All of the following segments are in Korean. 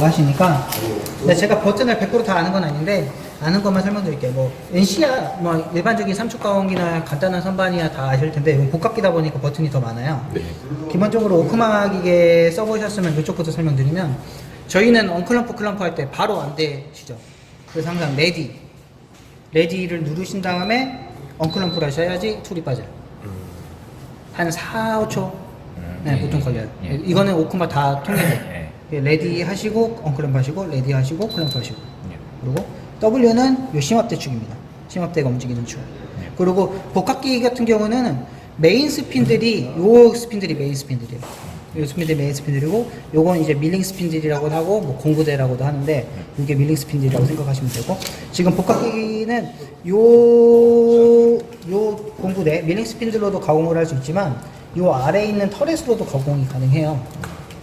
하시니까. 근데 제가 버튼을 100% 다 아는 건 아닌데 아는 것만 설명드릴게요. 뭐 NC야 뭐 일반적인 삼축 가공기나 간단한 선반이야 다 아실 텐데 이건 복합기다 보니까 버튼이 더 많아요. 네. 기본적으로 오크마 기계 써보셨으면 이쪽부터 설명드리면 저희는 언클럼프 클럼프 할 때 바로 안 되시죠. 그래서 항상 레디를 누르신 다음에 언클럼프를 하셔야지 툴이 빠져요. 한 4, 5초 네, 보통 걸려요. 예. 이거는 오크마 다 통해서 예. 레디 하시고 언클럼프 하시고 레디 하시고 클럼프 하시고 예. 그리고 W는 요 심압대 축입니다. 심압대가 움직이는 축. 그리고 복합기 같은 경우는 메인 스핀들이 요 스핀들이 메인 스핀들이에요. 요 스핀들이 메인 스핀들이고 요건 이제 밀링 스핀들이라고도 하고 뭐 공구대라고도 하는데 이게 밀링 스핀들이라고 생각하시면 되고 지금 복합기는 요 공구대 밀링 스핀들로도 가공을 할 수 있지만 요 아래에 있는 터렛으로도 가공이 가능해요.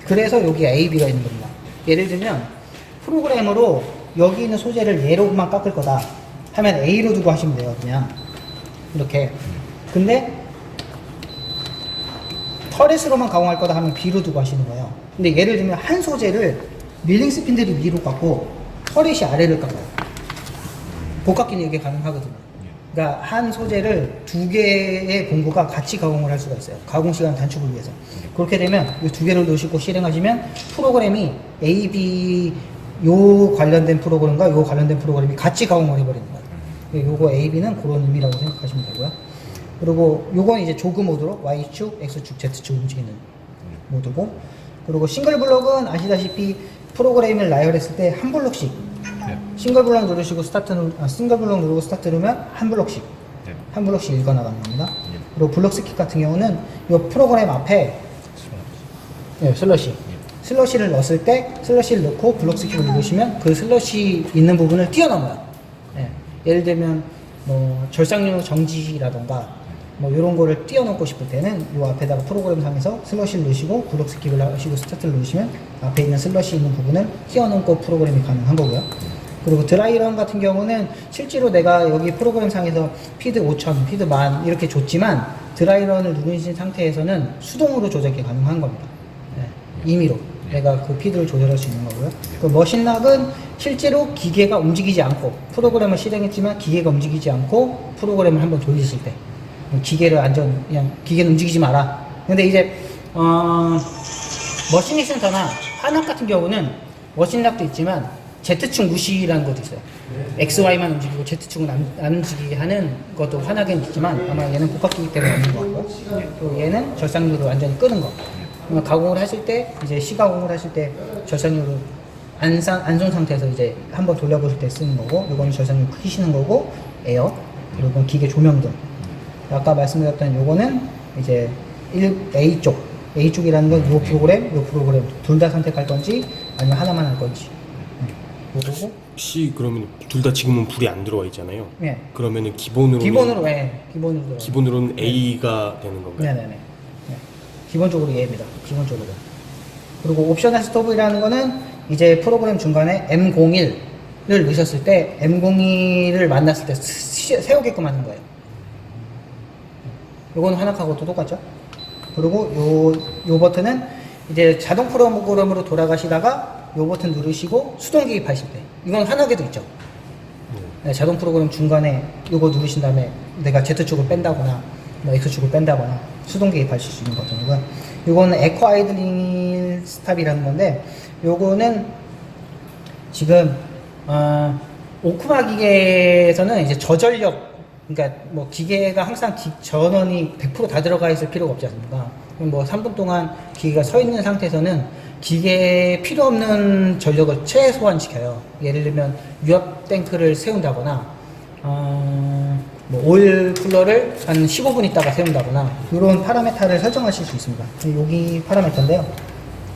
그래서 여기 AB가 있는 겁니다. 예를 들면 프로그램으로 여기 있는 소재를 얘로만 깎을 거다 하면 A로 두고 하시면 돼요. 그냥 이렇게. 근데 터렛으로만 가공할 거다 하면 B로 두고 하시는 거예요. 근데 예를 들면 한 소재를 밀링 스핀들이 위로 깎고 터렛이 아래를 깎아요. 복합기는 이게 가능하거든요. 그러니까 한 소재를 두 개의 공구가 같이 가공을 할 수가 있어요. 가공 시간 단축을 위해서. 그렇게 되면 이 두 개를 놓으시고 실행하시면 프로그램이 A, B 요 관련된 프로그램과 요 관련된 프로그램이 같이 가공을 해버리는 거예요. 요거 A, B는 그런 의미라고 생각하시면 되고요. 그리고 요건 이제 조그 모드로 Y축, X축, Z축 움직이는 모드고, 그리고 싱글 블록은 아시다시피 프로그램을 나열했을 때 한 블록씩 싱글 블록 누르시고 싱글 블록 누르고 스타트 누르면 한 블록씩 한 블록씩 읽어 나가는 겁니다. 그리고 블록 스킵 같은 경우는 이 프로그램 앞에 슬러시를 넣었을 때 슬러시를 넣고 블록 스킵을 누르시면 그 슬러시 있는 부분을 뛰어넘어요. 예를 들면 뭐 절삭류 정지라던가 뭐 이런 거를 뛰어넘고 싶을 때는 이 앞에다가 프로그램 상에서 슬러시를 넣으시고 블록 스킵을 하시고 스타트를 누르시면 앞에 있는 슬러시 있는 부분을 뛰어넘고 프로그램이 가능한 거고요. 그리고 드라이런 같은 경우는 실제로 내가 여기 프로그램 상에서 피드 5000, 피드 1000 이렇게 줬지만 드라이런을 누르신 상태에서는 수동으로 조작이 가능한 겁니다. 임의로 내가 그 피드를 조절할 수 있는 거고요. 그 머신락은 실제로 기계가 움직이지 않고 프로그램을 실행했지만 기계가 움직이지 않고 프로그램을 한번 돌리실 때 기계를 그냥 기계는 움직이지 마라. 근데 이제 머신링 센터나 한학 같은 경우는 머신락도 있지만 Z축 무시라는 것도 있어요. XY만 움직이고 Z축은 안 움직이게 하는 것도 환하게는 있지만 아마 얘는 복합기이기 때문에 없는 것 같고, 또 얘는 절삭류로 완전히 끄는 거. 가공을 하실 때 이제 시가공을 하실 때 절삭류로 안손 상태에서 이제 한번 돌려보실 때 쓰는 거고, 요거는 절삭류 끄시는 거고, 에어, 그리고 기계 조명등. 아까 말씀드렸던 요거는 이제 A쪽이라는 건 요 프로그램 둘 다 선택할 건지 아니면 하나만 할 건지. 요거고. 혹시 그러면 둘 다 지금은 불이 안 들어와 있잖아요. 네. 그러면은 기본으로는 기본으로 A가 되는 건가요? 네네네. 네. 기본적으로 얘입니다. 기본적으로. 그리고 옵셔널 스톱이라는 거는 이제 프로그램 중간에 M01을 넣으셨을 때 M01을 만났을 때 세우게끔 하는 거예요. 요거는 하나하고도 똑같죠. 그리고 요 버튼은 이제 자동 프로그램으로 돌아가시다가 요 버튼 누르시고 수동 개입하실 때 이건 하나게도 있죠. 네, 자동 프로그램 중간에 요거 누르신 다음에 내가 Z축을 뺀다거나 뭐 X축을 뺀다거나 수동 개입하실 수 있는 버튼이고요. 요거는 에코 아이들링 스탑이라는 건데 요거는 지금 오크마 기계에서는 이제 저전력, 그러니까 뭐 기계가 항상 전원이 100% 다 들어가 있을 필요가 없지 않습니까? 그럼 뭐 3분 동안 기계가 서 있는 상태에서는 기계에 필요 없는 전력을 최소한 시켜요. 예를 들면 유압 탱크를 세운다거나 뭐 오일 쿨러를 한 15분 있다가 세운다거나 이런 파라메타를 설정하실 수 있습니다. 여기 파라메타인데요.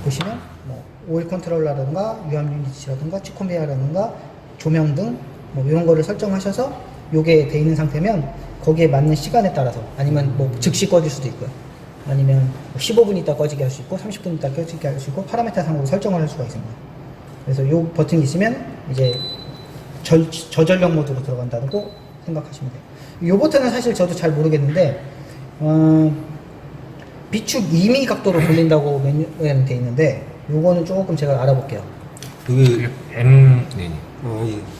보시면 뭐 오일 컨트롤러라든가 유압 유니트라든가 치콘베어라든가 조명 등 뭐 이런 거를 설정하셔서 요게 돼 있는 상태면 거기에 맞는 시간에 따라서 아니면 뭐 즉시 꺼질 수도 있고요. 아니면 15분 있다 꺼지게 할 수 있고 30분 있다 꺼지게 할 수 있고 파라메타 상으로 설정을 할 수가 있습니다. 그래서 요 버튼이 있으면 이제 저전력 모드로 들어간다고 생각하시면 돼요. 요 버튼은 사실 저도 잘 모르겠는데 비축 임의 각도로 돌린다고 메뉴에는 돼 있는데 요거는 조금 제가 알아볼게요. 그게 네. 예.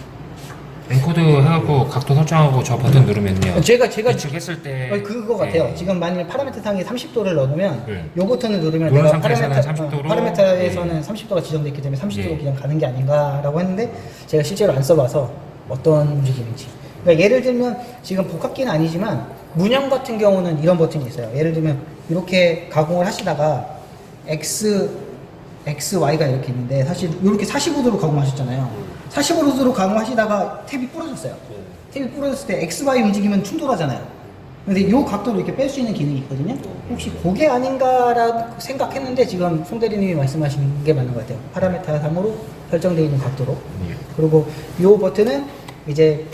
엔코드 해갖고 각도 설정하고 저 버튼 누르면요. 제가 예측했을 때 그거 같아요. 지금 만일 파라미터 상에 30도를 넣으면 네. 요 버튼을 누르면 누른 내가 상태에서는 30도로 파라미터에서는 30도가 지정되어 있기 때문에 30도로 네. 그냥 가는 게 아닌가라고 했는데 제가 실제로 안 써봐서 어떤 움직임인지. 그러니까 예를 들면 지금 복합기는 아니지만 문형 같은 경우는 이런 버튼이 있어요. 예를 들면 이렇게 가공을 하시다가 Y가 이렇게 있는데 사실 이렇게 45도로 가공하셨잖아요. 45도로 가공하시다가 탭이 부러졌어요. 탭이 부러졌을 때 XY 움직이면 충돌하잖아요. 근데 이 각도로 이렇게 뺄 수 있는 기능이 있거든요. 혹시 그게 아닌가라고 생각했는데 지금 송 대리님이 말씀하신 게 맞는 것 같아요. 파라미터 상으로 설정되어 있는 각도로. 그리고 이 버튼은 이제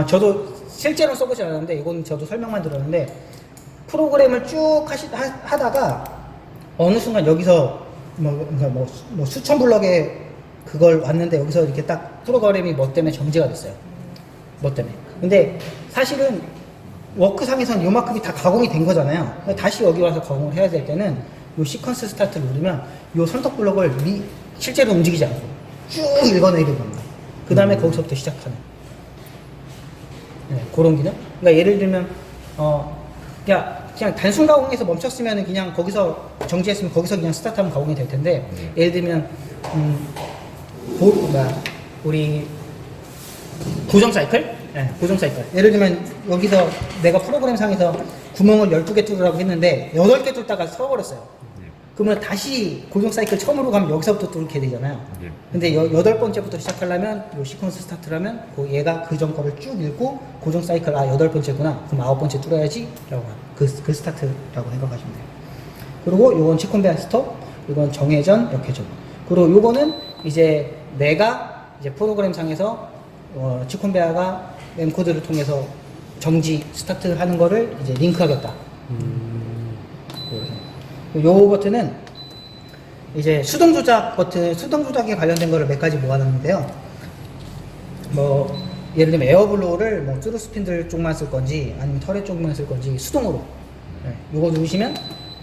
저도 실제로 써보지 않았는데 이건 저도 설명만 들었는데 프로그램을 쭉 하다가 어느 순간 여기서 그러니까 뭐 수천 블럭의 그걸 왔는데 여기서 이렇게 딱 프로그램이 뭐 때문에 정지가 됐어요. 뭐 때문에. 근데 사실은 워크상에서는 요만큼이 다 가공이 된 거잖아요. 다시 여기 와서 가공을 해야 될 때는 요 시퀀스 스타트를 누르면 요 선택 블럭을 실제로 움직이지 않고 쭉 읽어내리는 겁니다. 그 다음에 거기서부터 시작하는. 네, 그런 기능. 그러니까 예를 들면 그냥 단순 가공에서 멈췄으면 그냥 거기서 정지했으면 거기서 그냥 스타트하면 가공이 될 텐데 예를 들면 우리 고정 사이클? 네, 고정 사이클. 예를 들면 여기서 내가 프로그램 상에서 구멍을 12개 뚫으라고 했는데 8개 뚫다가 서버렸어요. 그러면 다시 고정 사이클 처음으로 가면 여기서부터 뚫게 되잖아요. 근데 8번째부터 시작하려면 요 시퀀스 스타트라면 얘가 그 전 거를 쭉 읽고 고정 사이클 8번째구나. 그럼 9번째 뚫어야지 라고 하는 그 스타트라고 생각하시면 돼요. 그리고 요건 치콘베어 스톱, 이건 정회전, 역회전. 그리고 요거는 이제 내가 이제 프로그램 상에서 치콘베어가 램코드를 통해서 정지 스타트 하는 거를 이제 링크하겠다. 요 버튼은 이제 수동 조작 버튼, 수동 조작에 관련된 거를 몇 가지 모아놨는데요. 뭐 예를 들면 에어블로우를 뭐 트루 스핀들 쪽만 쓸 건지 아니면 터렛 쪽만 쓸 건지 수동으로 요거 누르시면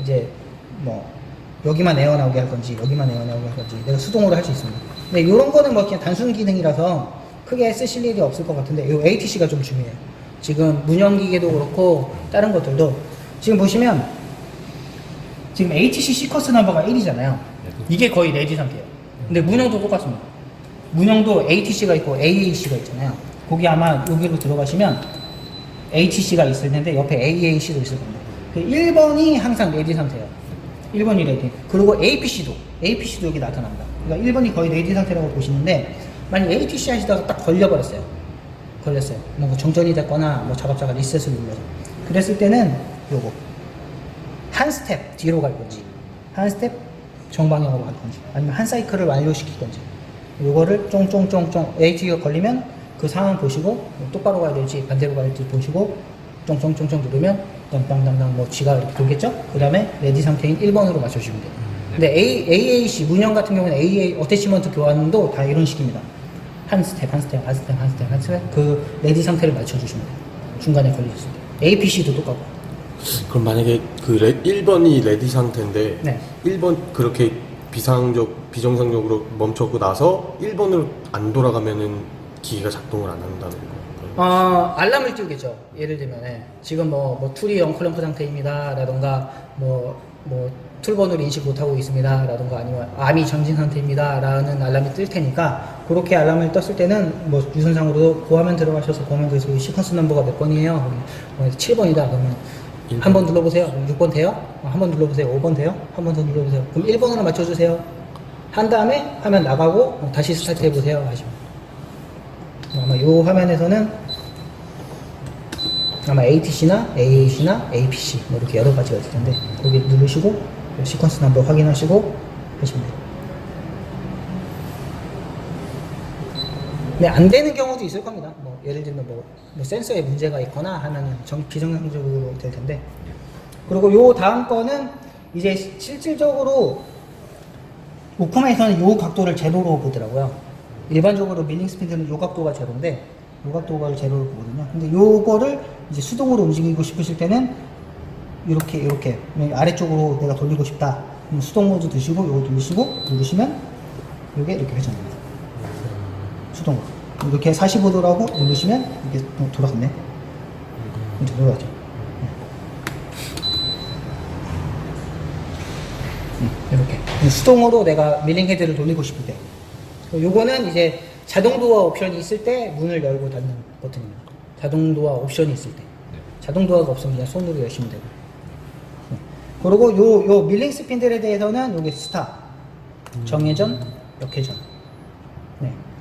이제 뭐 여기만 에어 나오게 할 건지 여기만 에어 나오게 할 건지 내가 수동으로 할 수 있습니다. 근데 요런 거는 뭐 그냥 단순 기능이라서 크게 쓰실 일이 없을 것 같은데 요 ATC가 좀 중요해요. 지금 문형기계도 그렇고 다른 것들도 지금 보시면 지금 ATC 시퀀스 넘버가 1이잖아요. 이게 거의 레디 상태예요. 근데 문형도 똑같습니다. 문형도 ATC가 있고 AAC가 있잖아요. 거기 아마 여기로 들어가시면 ATC가 있을 텐데 옆에 AAC도 있을 겁니다. 그 1번이 항상 레디 상태예요. 1번이 레디. 그리고 APC도 여기 나타납니다. 그러니까 1번이 거의 레디 상태라고 보시는데 만약 ATC 하시다가 딱 걸렸어요. 뭔가 정전이 됐거나 뭐 작업자가 리셋을 눌러서 그랬을 때는 요거 한 스텝 뒤로 갈 건지 한 스텝 정방향으로 갈 건지 아니면 한 사이클을 완료시킬 건지 요거를 쫑쫑쫑쫑 AT가 걸리면 그 상황 보시고 똑바로 가야 될지 반대로 가야 될지 보시고 쫑쫑쫑쫑 누르면 땅땅땅땅 뭐 지가 이렇게 돌겠죠? 그 다음에 레디 상태인 1번으로 맞춰주시면 돼요. 근데 AAC 문형 같은 경우는 AA 어태치먼트 교환도 다 이런 식입니다. 한 스텝 그 레디 상태를 맞춰주시면 돼요. 중간에 걸리셨습니다. APC도 똑같고. 그럼 만약에 그 1번이 레디 상태인데 네. 1번 그렇게 비정상적으로 멈췄고 나서 1번으로 안 돌아가면은 기계가 작동을 안 한다는 거예요? 알람을 띄우겠죠. 예를 들면 지금 뭐 툴이 엉클럼프 상태입니다 라던가 뭐 툴번호를 인식 못하고 있습니다 라던가 아니면 암이 정진 상태입니다 라는 알람이 뜰 테니까 그렇게 알람을 떴을 때는 뭐 유선상으로 그 화면 들어가셔서 그 화면 들어서 시퀀스 넘버가 몇 번이에요? 7번이다 그러면 한 번 눌러보세요. 6번 돼요? 한 번 눌러보세요. 5번 돼요? 한 번 더 눌러보세요. 그럼 1번으로 맞춰주세요. 한 다음에 화면 나가고 다시 스타트 해보세요 하시면 아마 이 화면에서는 아마 ATC나 AAC나 APC 뭐 이렇게 여러 가지가 있을 텐데 거기 누르시고 시퀀스 넘버 확인하시고 하시면 돼요. 네, 안 되는 경우도 있을 겁니다. 뭐 예를 들면 뭐 센서에 문제가 있거나 하면은 비정상적으로 될 텐데. 그리고 요 다음 거는 이제 실질적으로 오컴에서는 요 각도를 제로로 보더라고요. 일반적으로 밀링 스피드는 요 각도가 제로인데 요 각도가 제로로 보거든요. 근데 요거를 이제 수동으로 움직이고 싶으실 때는 이렇게 아래쪽으로 내가 돌리고 싶다. 그럼 수동 모드 드시고 요거 누르시면 이게 이렇게 회전합니다. 수동으로. 이렇게 45도라고 누르시면 이게 돌아갔네. 이제 돌아가죠. 이렇게 수동으로 내가 밀링 헤드를 돌리고 싶을 때 요거는 이제 자동 도어 옵션이 있을 때 문을 열고 닫는 버튼입니다. 자동 도어 옵션이 있을 때 자동 도어가 없으면 그냥 손으로 여시면 되고 그리고 요 밀링 스핀들에 대해서는 요게 스타 정회전 역회전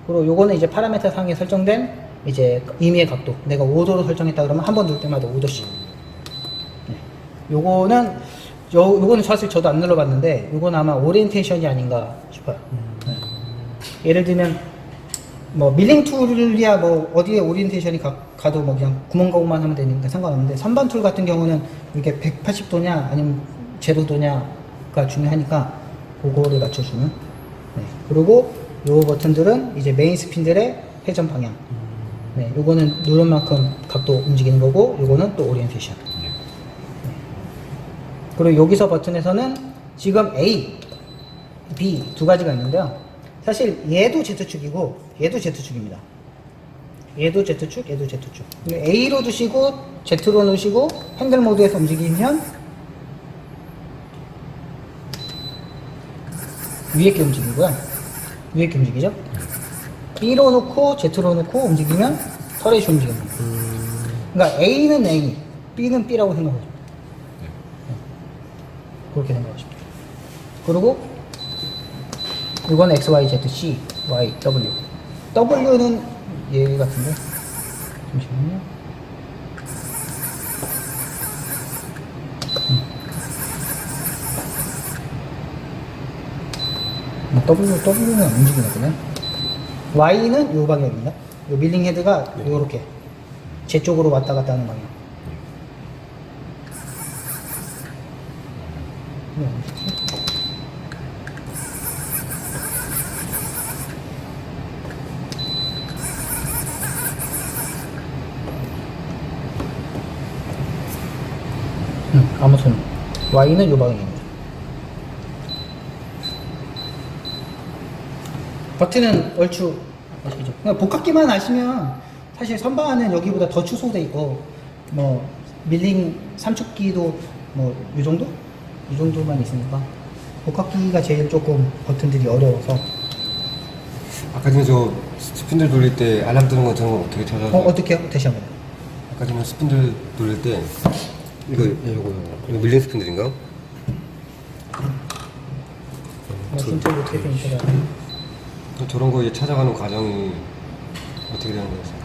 그리고 요거는 이제 파라미터 상에 설정된 이제 임의의 각도 내가 5도로 설정했다 그러면 한 번 누를 때마다 5도씩 요거는 사실 저도 안 눌러봤는데 요건 아마 오리엔테이션이 아닌가 싶어요. 예를 들면 뭐 밀링 툴이야 뭐 어디에 오리엔테이션이 가도 뭐 그냥 구멍가고만 하면 되니까 상관없는데 선반 툴 같은 경우는 이게 180도냐 아니면 제로도냐가 중요하니까 그거를 맞춰주는. 그리고 요 버튼들은 이제 메인 스핀들의 회전 방향. 요거는 누른 만큼 각도 움직이는 거고 요거는 또 오리엔테이션. 그리고 여기서 버튼에서는 지금 A, B 두 가지가 있는데요. 사실 얘도 Z축이고 얘도 Z축입니다. 얘도 Z축, 얘도 Z축. A로 두시고 Z로 놓으시고 핸들 모드에서 움직이면 위에 게 움직이고요. 위에 게 움직이죠. B로 놓고 Z로 놓고 움직이면 터렛이 움직입니다. 그러니까 A는 A, B는 B라고 생각하죠. 그렇게 생각하시면 돼요. 그리고 이건 X, Y, Z, C, Y, W. W는 얘 같은데. 잠시만요. W는 안 움직이거든요. Y는 요 방향입니다. 요 밀링 헤드가 요렇게 제 쪽으로 왔다 갔다 하는 방향. 아무튼 Y는 요 방향입니다. 버튼은 얼추 아시죠? 그냥 복합기만 아시면 사실 선반은 여기보다 더 축소돼 있고 뭐 밀링 삼축기도 뭐 이 정도? 이 정도만 있으니까 복합기가 제일 조금 버튼들이 어려워서. 아까 전에 저 스핀들 돌릴 때 알람 뜨는 거 저런 거 어떻게 찾아서? 어떻게요? 다시 한번. 아까 전에 스핀들 돌릴 때 이거 밀린 스핀들인가? 진짜 어떻게 되는지 저런 거 이제 찾아가는 과정이 어떻게 되는 거였어요?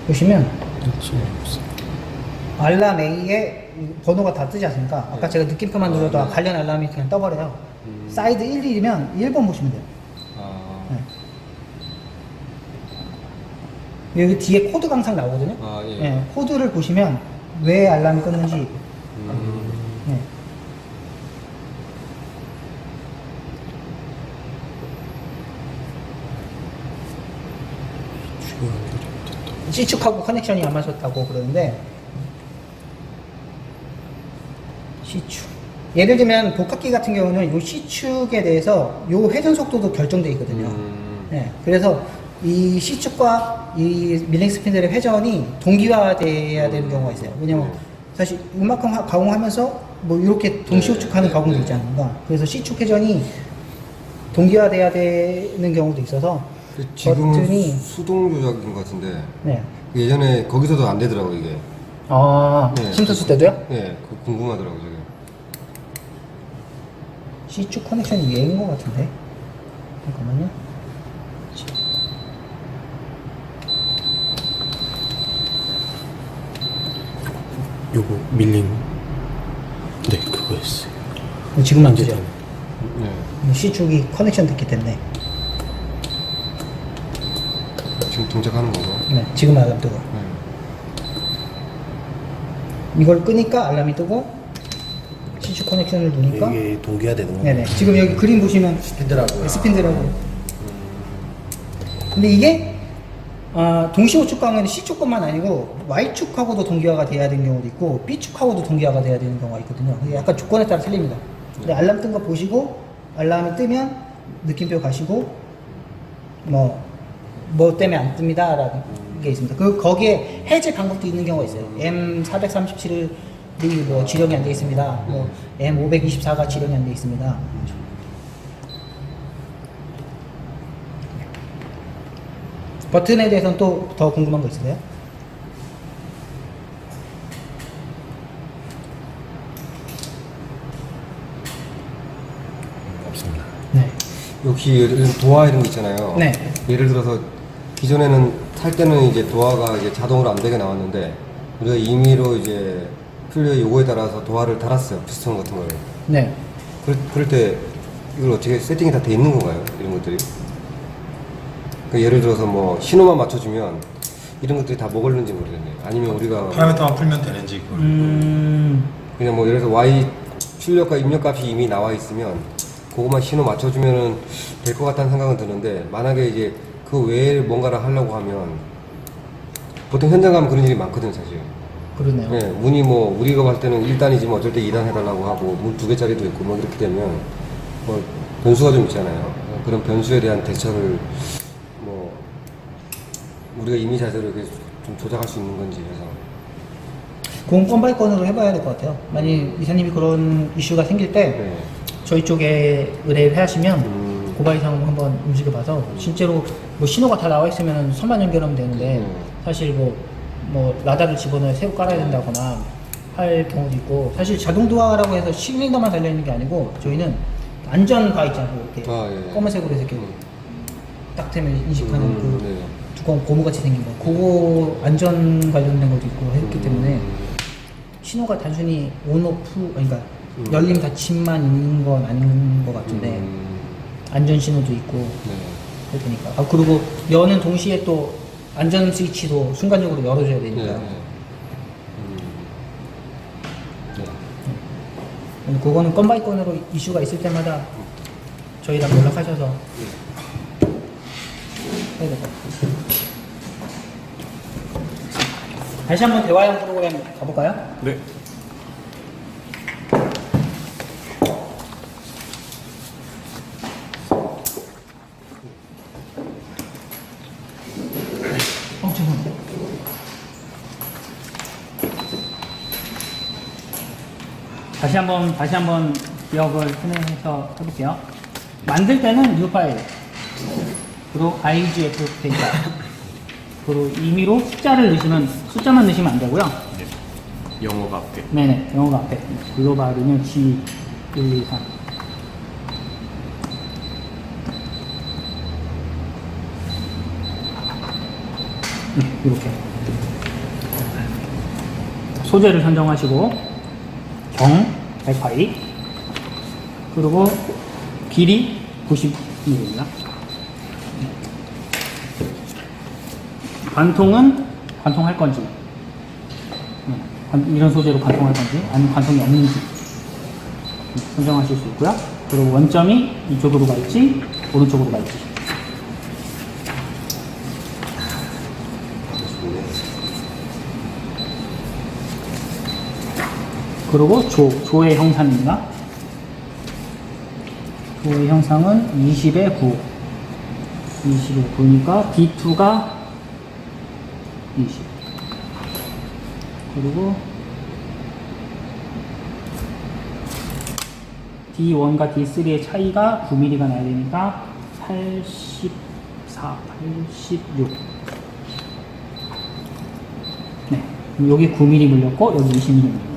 보시면 알람 A에 번호가 다 뜨지 않습니까? 아까 제가 느낌표만 눌러도 관련 알람이 그냥 떠버려요. 사이드 1, 2이면 1번 보시면 돼요. 여기 뒤에 코드가 항상 나오거든요. 코드를 보시면 왜 알람이 껐는지. C축하고 커넥션이 안 맞았다고 그러는데 C축 예를 들면 복합기 같은 경우는 이 C축에 대해서 이 회전 속도도 결정되어 있거든요. 그래서 이 C축과 이 밀링 스핀들의 회전이 동기화돼야 되는 경우가 있어요. 왜냐면 사실 이만큼 가공하면서 뭐 이렇게 동시우축하는 가공도 있지 않는가. 그래서 C축 회전이 동기화돼야 되는 경우도 있어서 지금은 버튼이 수동 조작인 것 같은데 예전에 거기서도 안 되더라고 이게. 심터스 때도요? 그 궁금하더라고 저게. C축 커넥션이 얘인 것 같은데. 잠깐만요. 요거 밀린 그거였어요. 지금 안 되죠? 네. C축이 커넥션 됐기 때문에. 지금 동작하는 건가? 네, 지금 알람 뜨고. 이걸 끄니까 알람이 뜨고 C축 커넥션을 누니까 이게 동기화되는 거. 네네. 지금 여기 그림 보시면 스피드라고요. 스핀드라고. 근데 이게 동시 우측 경우에는 C축뿐만 아니고 Y축하고도 동기화가 돼야 되는 경우도 있고 B축하고도 동기화가 돼야 되는 경우가 있거든요. 이게 약간 조건에 따라 틀립니다. 근데 알람 뜬 거 보시고 알람이 뜨면 느낌표 가시고 뭐 때문에 안 뜹니다 라는 게 있습니다. 거기에 해제 방법도 있는 경우가 있어요. M437이 뭐 지령이 안 되어 있습니다. 뭐 M524가 지령이 안 되어 있습니다. 버튼에 대해서는 또 더 궁금한 거 있으세요? 없습니다. 네. 역시 이런 도화 이런 거 있잖아요. 네. 예를 들어서 기존에는 살 때는 이제 도화가 이제 자동으로 안 되게 나왔는데 우리가 임의로 이제 필요의 요구에 따라서 도화를 달았어요. 피스톤 같은 거를. 네. 그럴 때 이걸 어떻게 세팅이 다 돼 있는 건가요? 이런 것들이? 그 예를 들어서 뭐 신호만 맞춰주면 이런 것들이 다 먹을는지 모르겠네요. 아니면 우리가 파라미터만 풀면 되는지 그걸 그냥 뭐 예를 들어서 Y 출력과 입력값이 이미 나와 있으면 그것만 신호 맞춰주면은 될 것 같다는 생각은 드는데 만약에 이제 그 외에 뭔가를 하려고 하면 보통 현장 가면 그런 일이 많거든요, 사실. 그러네요. 네, 문이 뭐 우리가 봤을 때는 1단이지만 어쩔 때 2단 해달라고 하고 문 2개짜리도 있고 뭐 이렇게 되면 뭐 변수가 좀 있잖아요. 그런 변수에 대한 대처를 뭐 우리가 이미 자세로 이렇게 좀 조작할 수 있는 건지 해서 그건 건 바이 건으로 해봐야 될 것 같아요. 만약 이사님이 그런 이슈가 생길 때 네. 저희 쪽에 의뢰를 하시면 고바이 상황 한번 움직여봐서 실제로 뭐 신호가 다 나와 있으면 선만 연결하면 되는데 사실 뭐 라다를 집어넣어 새로 깔아야 된다거나 할 경우도 있고 사실 자동 도화라고 해서 실린더만 달려있는 게 아니고 저희는 안전바 있잖아요. 이렇게 예. 검은색으로 이렇게 딱 되면 인식하는 그 네. 두꺼운 고무같이 생긴 거 그거 안전 관련된 것도 있고 했기 때문에 신호가 단순히 온오프 그러니까 열림 닫힘만 있는 건 아닌 것 같은데 안전 신호도 있고 네. 그럴 테니까 그리고 여는 동시에 또 안전 스위치도 순간적으로 열어줘야 네. 되니까 네. 그거는 건 바이 건으로 이슈가 있을 때마다 저희랑 연락하셔서 해야 될 것 같아요. 다시 한번 대화형 프로그램 가볼까요? 네. 죄송합니다. 다시 한번 기억을 진행해서 해볼게요. 만들 때는 new 파일, 그리고 IGF 데이터, 그리고 임의로 숫자만 넣으시면 안 되고요. 영어가 앞에. 네네, 영어가 앞에. 글로벌이면 G 1, 2, 3. 이렇게. 소재를 선정하시고, 경 100파이, 그리고 길이 90mm입니다. 관통할 건지, 이런 소재로 관통할 건지, 아니면 관통이 없는지 선정하실 수 있고요. 그리고 원점이 이쪽으로 갈지, 오른쪽으로 갈지. 그리고 조의 형상입니다. 조의 형상은 20에 9. 20에 9니까 D2가 20. 그리고 D1과 D3의 차이가 9mm가 나야 되니까 84, 86. 네. 여기 9mm 물렸고, 여기 20mm 물렸고.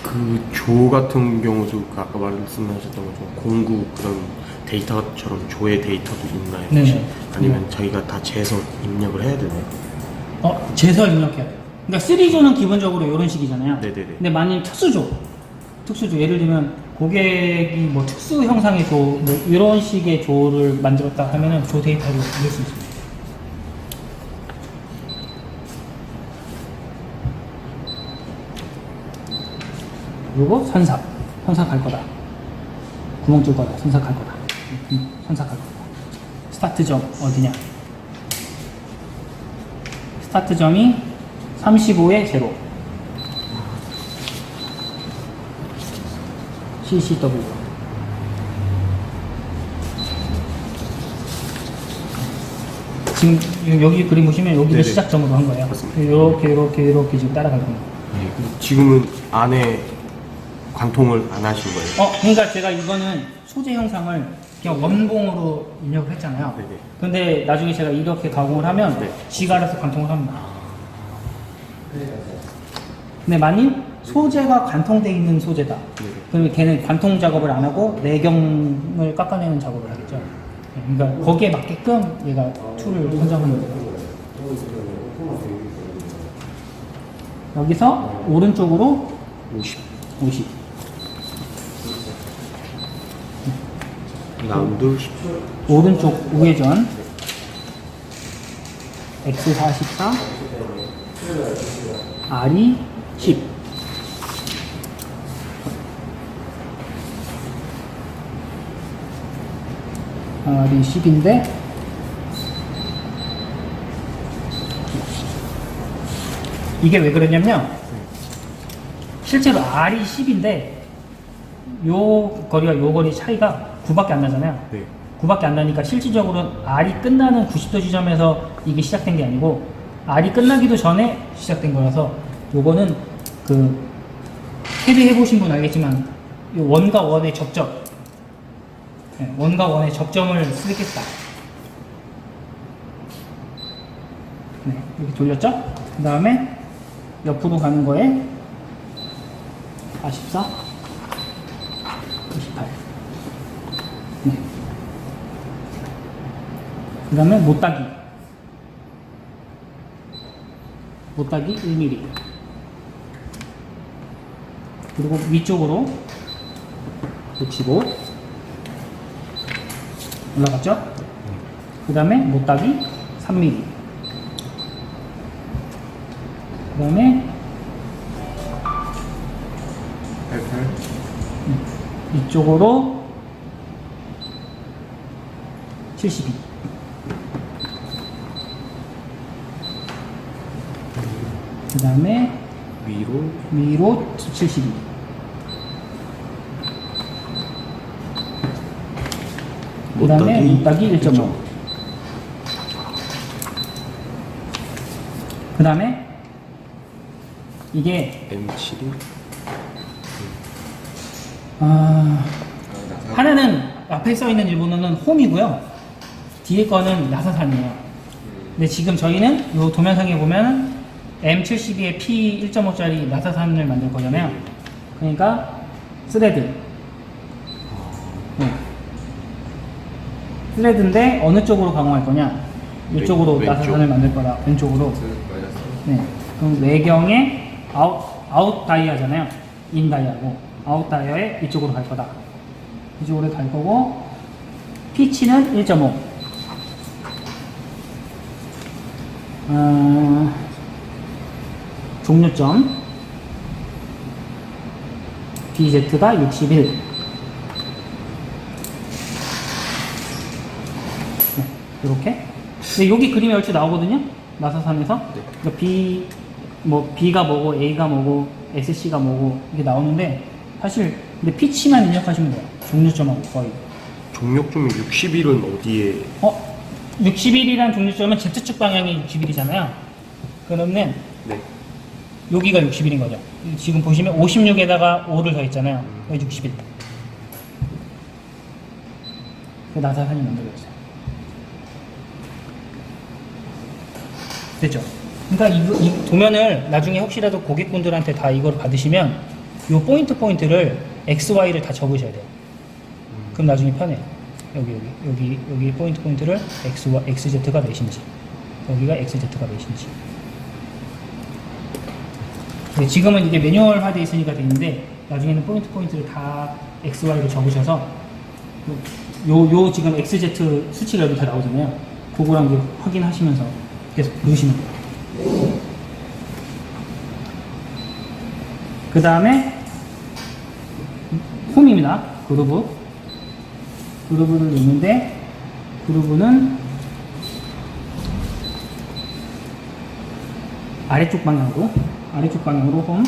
그 조 같은 경우도 아까 말씀하셨던 것처럼 공구 그런 데이터처럼 조의 데이터도 있나요? 혹시? 네네. 아니면 저희가 다 재서 입력을 해야 되나요? 재서 입력해야 돼요. 그러니까 3조는 기본적으로 이런 식이잖아요. 네네네. 근데 만약 특수조, 예를 들면 고객이 뭐 특수 형상의 조, 뭐 이런 식의 조를 만들었다 하면은 조 데이터를 넣을 수 있습니다. 그리고 선삭 갈 거다. 구멍 뚫 거다. 선삭 갈 거다. 선삭 갈 거다. 스타트점 어디냐? 스타트점이 35에 0. CCW. 지금 여기 그림 보시면 여기를 네네. 시작점으로 한 거예요. 이렇게 지금 따라갈 겁니다. 지금은 안에 관통을 안 하신 거예요? 그러니까 제가 이거는 소재 형상을 그냥 원봉으로 입력을 했잖아요. 네네. 근데 나중에 제가 이렇게 가공을 하면 네. 지가 알아서 관통을 합니다. 근데 만일 소재가 관통돼 있는 소재다. 그러면 걔는 관통 작업을 안 하고 내경을 깎아내는 작업을 하겠죠. 그러니까 거기에 맞게끔 얘가 툴을 선정하는 거예요. 여기서 오른쪽으로 50. 라운드 오른쪽 우회전 X44 R이 10. R이 10인데 이게 왜 그러냐면 실제로 R이 10인데 요 거리와 요 거리 차이가 9밖에 안 나잖아요. 네. 9밖에 안 나니까 실질적으로 R이 끝나는 90도 지점에서 이게 시작된 게 아니고 R이 끝나기도 전에 시작된 거라서 요거는 그 캐드 해보신 분 알겠지만 요 원과 원의 접점, 원과 원의 접점을 쓰겠다. 네, 이렇게 돌렸죠? 그 다음에 옆으로 가는 거에 44, 28. 네. 그 다음에 못따기 1mm. 그리고 위쪽으로 65 올라갔죠? 그 다음에 못따기 3mm. 그 다음에 이쪽으로 72. 그 다음에 위로 72. 그 다음에 못따기 1.5. 그 다음에 이게 M7이 하나는 앞에 써 있는 일본어는 홈이고요. 뒤에 거는 나사산이에요. 근데 지금 저희는 이 도면상에 보면 M72에 P 1.5짜리 나사산을 만들 거잖아요. 그러니까 스레드. 네. 스레드인데 어느 쪽으로 가공할 거냐? 이쪽으로 왼쪽. 나사산을 만들 거라. 왼쪽으로. 네. 그럼 외경에 아웃 다이아잖아요. 인 다이아고 아웃 다이아에 이쪽으로 갈 거다. 이쪽으로 갈 거고 피치는 1.5. 종료점 BZ가 61. 네, 이렇게. 근데 여기 그림이 얼추 나오거든요. 나사산에서. 그러니까 B가 뭐고 A가 뭐고 SC가 뭐고 이게 나오는데 사실 근데 피치만 입력하시면 돼요. 종료점하고 거의. 종료점이 60일은 어디에 61이란 종료점은 Z축 방향이 60일이잖아요. 그러면 네. 여기가 60일인 거죠. 지금 보시면 56에다가 5를 더했잖아요. 60일. 그 나사산이 만들어졌어요. 됐죠? 그러니까 이 도면을 나중에 혹시라도 고객분들한테 다 이걸 받으시면 이 포인트를 XY를 다 적으셔야 돼요. 그럼 나중에 편해요. 여기 포인트를 XZ가 몇인지, 여기가 XZ가 몇인지. 네, 지금은 이게 매뉴얼화 되어 있으니까 되는데 나중에는 포인트를 다 XY로 적으셔서 요 지금 XZ 수치가 여기 다 나오잖아요. 그거랑 이제 확인하시면서 계속 누르시면 돼요. 그 다음에 홈입니다. 그루브를 넣는데 그루브는 아래쪽 방향으로 홈.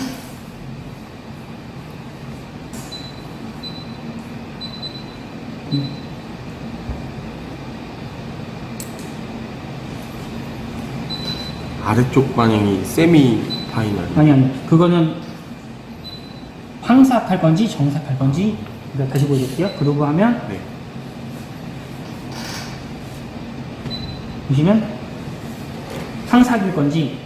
아래쪽 방향이 세미 파이널. 아니 그거는 황삭할 건지 정삭할 건지 그러니까 다시 보여드릴게요. 그루브 하면 네. 보시면 황삭일 건지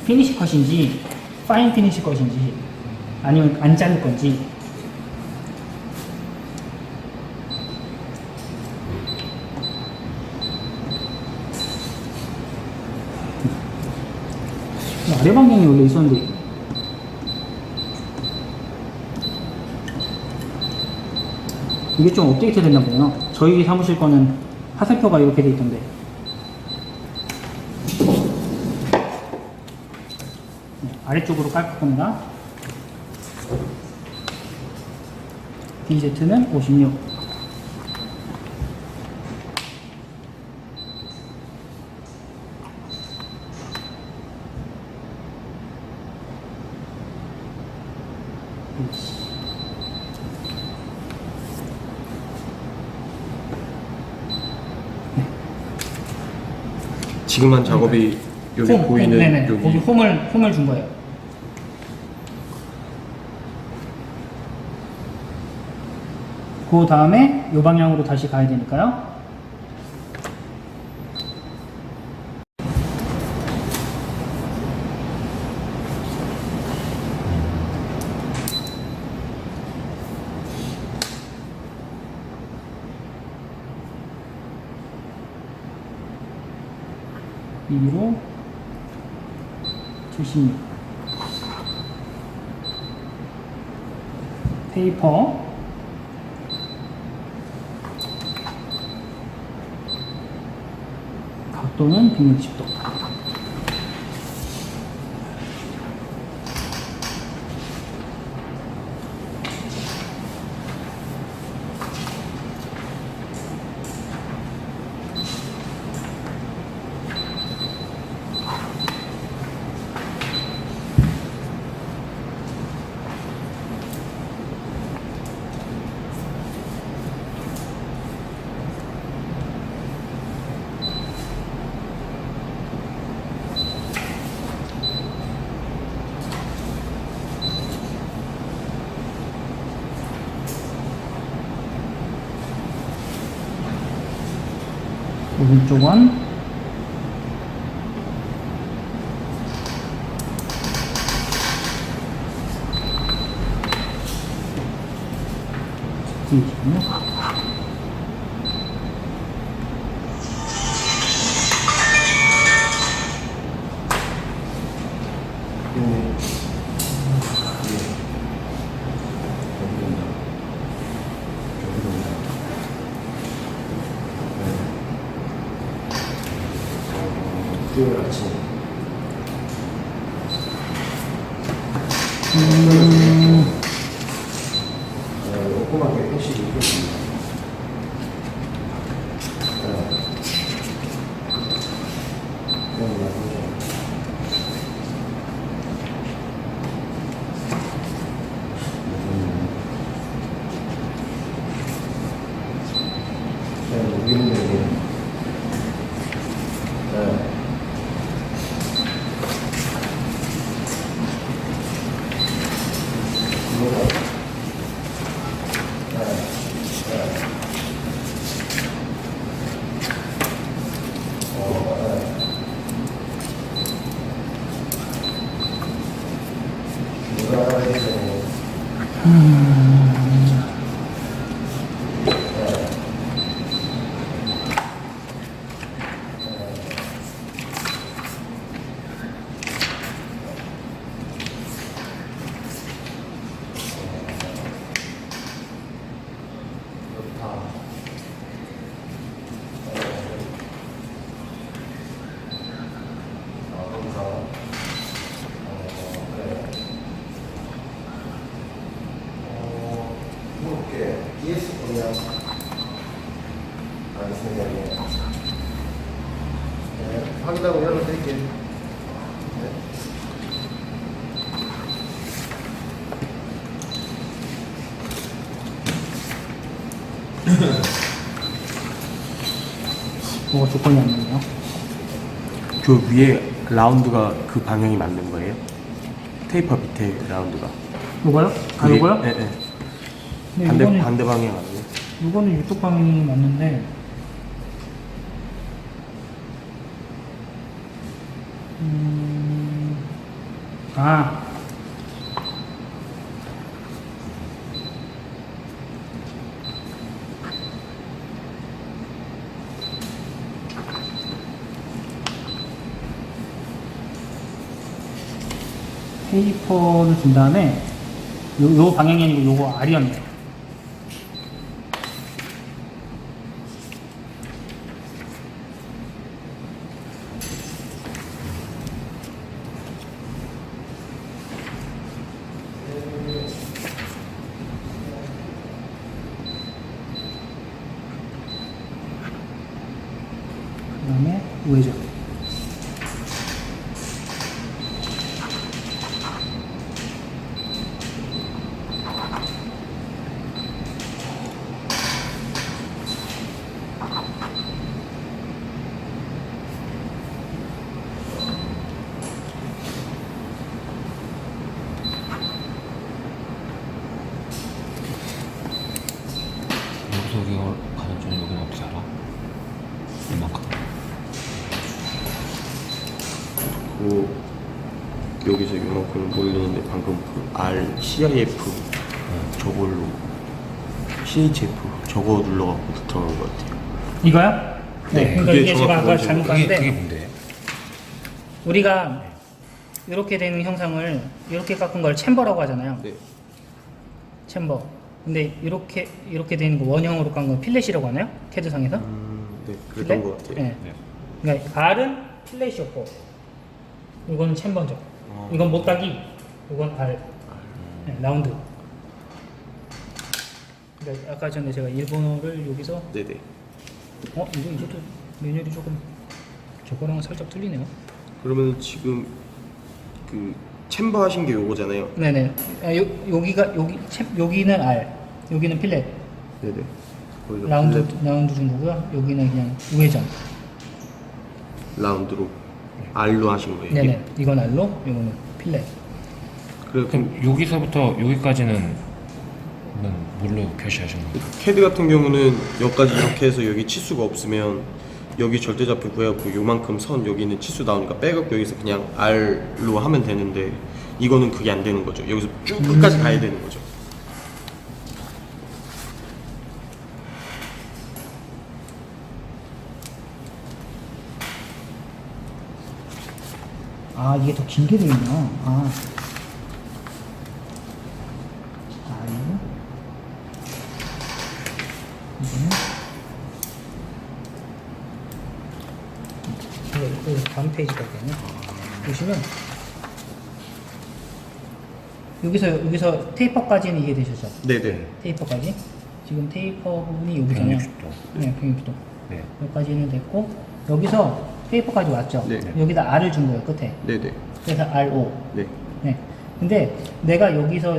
피니시 컷인지 파인 피니시 컷인지 아니면 안 자를 건지 아래 방향이 원래 있었는데 이게 좀 업데이트 됐나 보구나. 저희 사무실 거는 화살표가 이렇게 돼 있던데. 네, 아래쪽으로 깔 겁니다. DZ는 56. 지금 한 작업이 여기 보이는 네네. 여기 거기 홈을 준 거예요. 그 다음에 이 방향으로 다시 가야 되니까요. 위로 76 페이퍼 각도는 160도. 오른쪽 원 뒤지고요. 토요일 아침. 조그맣게 표시를 해줍니다. ES 그냥 알겠습니다. 네, 확인하고 연락드릴게요. 뭐가 조건이 안 되네요. 그 위에 라운드가 그 방향이 맞는 거예요? 테이퍼 밑에 라운드가. 요거요? 아, 그게- 요거요? 네, 네. 근데 반대 방향 아니에요? 요거는 이쪽 방향이 맞는데, 아. 테이퍼를 준 다음에 요 방향이 아니고 요거 R이었네. 그 다음에 우회전. 여기서 여기가 가는 중 여기는 어떻게 알아? 이만큼. 여기서 이만큼 보이는데 방금 그 R, CIF 저걸로 CHF 저거 눌러갖고 들어간 것 같아요. 이거요? 네. 네, 그러니까 그게 이게 제가 아까 정확한 잘못 그게 봤는데, 뭔데? 우리가 이렇게 되는 형상을 이렇게 깎은 걸 챔버라고 하잖아요. 네. 챔버. 근데 이렇게 되는 거 원형으로 깐 건 필렛이라고 하나요? 캐드상에서? 네, 그랬던 필렛? 것 같아요. 네. 네. 그러니까 R은 필렛이었고, 이거는 챔버죠. 어. 이건 못따기, 이건 R. 네, 라운드. 그러니까 아까 전에 제가 일본어를 여기서 네네. 이것도 매뉴얼이 조금 저거랑은 살짝 틀리네요. 그러면 지금 그 챔버 하신 게 요거잖아요. 네네. 여기는 R, 여기는 필렛. 네네. 거기서 라운드 준 거고요. 여기는 그냥 우회전. 라운드로 R로 하신 거예요. 이게? 네네. 이건 R로, 이거는 필렛. 그래 그럼 그럼 여기서부터 여기까지는 뭘로 표시하신 거예요? 캐드 같은 경우는 여기까지 이렇게 해서 여기 치수가 없으면 여기 절대좌표 구해갖고 요만큼 선 여기는 치수 나오니까 빼갖고 여기서 그냥 R로 하면 되는데 이거는 그게 안 되는 거죠. 여기서 쭉 끝까지 가야 되는 거죠. 아, 이게 더 길게 되어 있나? 아. 이거 다음 페이지가 있겠네. 보시면 여기서 테이퍼까지는 이해되셨죠? 네네. 테이퍼까지. 지금 테이퍼 부분이 여기잖아요. 160도. 네, 160도. 네. 여기까지는 됐고 여기서 테이퍼까지 왔죠? 네. 여기다 R을 준 거예요, 끝에. 네네. 그래서 RO. 네. 네. 근데 내가 여기서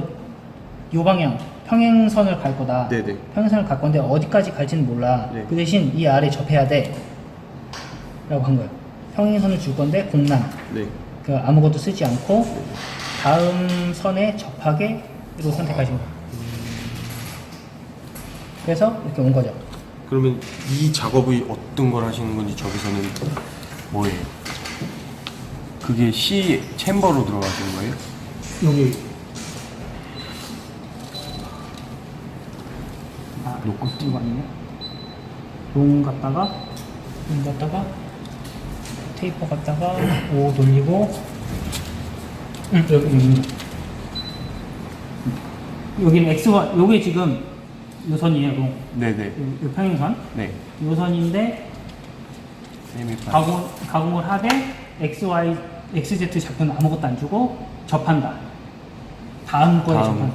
요 방향 평행선을 갈 거다. 네네. 평행선을 갈 건데 어디까지 갈지는 몰라. 네. 그 대신 이 아래 접해야 돼. 라고 한 거예요. 평행선을 줄 건데 공란. 네. 그 아무것도 쓰지 않고 다음 선에 접하게로 선택하신 거예요. 그래서 이렇게 온 거죠. 그러면 이 작업이 어떤 걸 하시는 건지 저기서는 뭐예요? 그게 C 챔버로 들어가시는 거예요? 여기 로커 이거 아니네. 롱 갔다가 테이퍼 갔다가 O 돌리고 여기는 X와 요게 지금 요 선이에요. 롱. 네네. 요 평행선. 네. 요 선인데 가공을 하되 XY, XZ 좌표는 아무것도 안 주고 접한다. 다음 거에 접한다.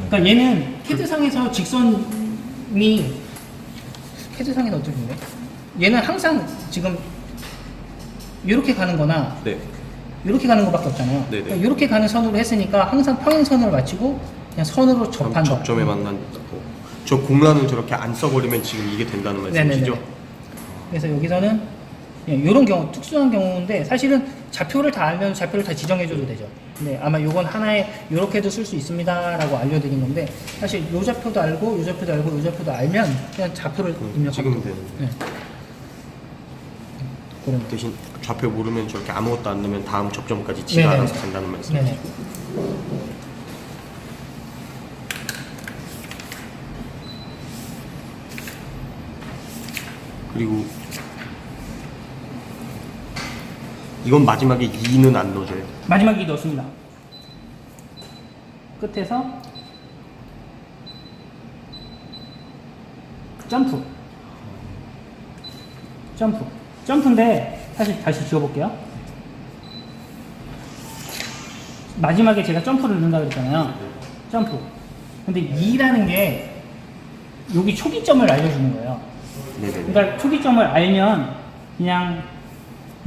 그러니까 얘는 캐드상에서 직선이 캐드상에서 어떻게 얘는 항상 지금 이렇게 가는 거나 네. 이렇게 가는 거밖에 없잖아요. 네네. 그러니까 이렇게 가는 선으로 했으니까 항상 평행선을 맞추고 그냥 선으로 접한다. 접점에 만난다고. 저 공란을 저렇게 안 써버리면 지금 이게 된다는 말씀이시죠? 네네네. 그래서 여기서는 이런 경우 특수한 경우인데 사실은 좌표를 다 알면 좌표를 다 지정해줘도 되죠. 근데 아마 요건 하나에 이렇게도 쓸 수 있습니다라고 알려드린 건데 사실 요 좌표도 알고 요 좌표도 알고 요 좌표도 알면 그냥 좌표를 입력하면 찍으면 되는데 네. 그런 거. 대신 좌표 모르면 저렇게 아무것도 안 넣으면 다음 접점까지 지가 네네. 알아서 간다는 말씀이시죠? 네네. 그리고 이건 마지막에 2는 안 넣어줘요. 마지막에 넣습니다. 끝에서 점프. 점프인데 사실 다시 지워볼게요. 마지막에 제가 점프를 넣는다 그랬잖아요. 점프. 근데 2라는 게 여기 초기점을 알려주는 거예요. 네네. 그러니까 초기점을 알면 그냥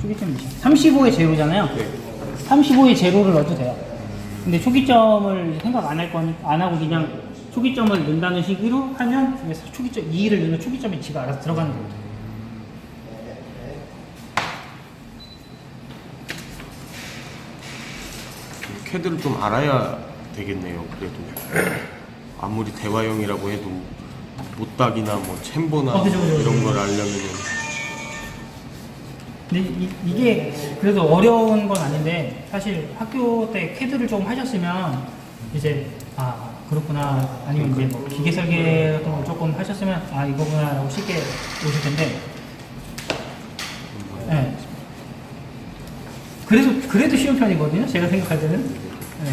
초기점이죠. 35의 제로잖아요. 네. 35의 제로를 넣어도 돼요. 근데 초기점을 생각 안 하고 그냥 초기점을 넣는다는 식으로 하면 초기점 2를 넣으면 초기점이 지가 알아서 들어가는 거거든요. 캐드를 좀 알아야 되겠네요. 그래도 아무리 대화형이라고 해도 못박이나 뭐 챔버나 그죠. 이런 걸 알려면은 근데 이게 그래도 어려운 건 아닌데 사실 학교 때 캐드를 조금 하셨으면 이제 아 그렇구나 아니면 이제 뭐 기계 설계 같은 걸 조금 하셨으면 아 이거구나 라고 쉽게 오실 텐데 네. 그래도 쉬운 편이거든요 제가 생각할 때는 네.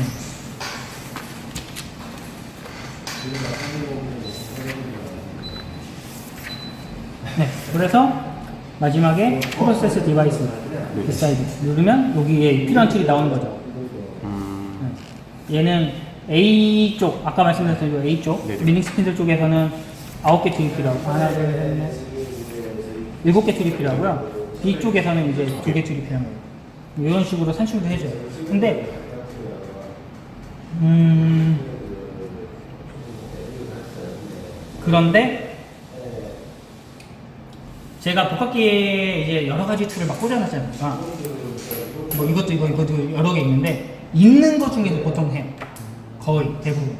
네, 그래서 마지막에 프로세스 디바이스 사이드 누르면 여기에 필요한 툴이 나오는 거죠. 네. 얘는 A 쪽 아까 말씀드렸던 이 A 쪽 네네. 리눅스 핀들 쪽에서는 9개 툴이 필요하고 하나 둘 셋 7개 툴이 필요하고요. B 쪽에서는 이제 2개 툴이 필요한 거예요. 이런 식으로 산출도 해줘요. 근데 그런데 제가 복합기에 이제 여러 가지 툴을 막 꽂아놨잖아요. 뭐 이것도 이것도 여러 개 있는데 있는 것 중에서 보통 해요. 거의 대부분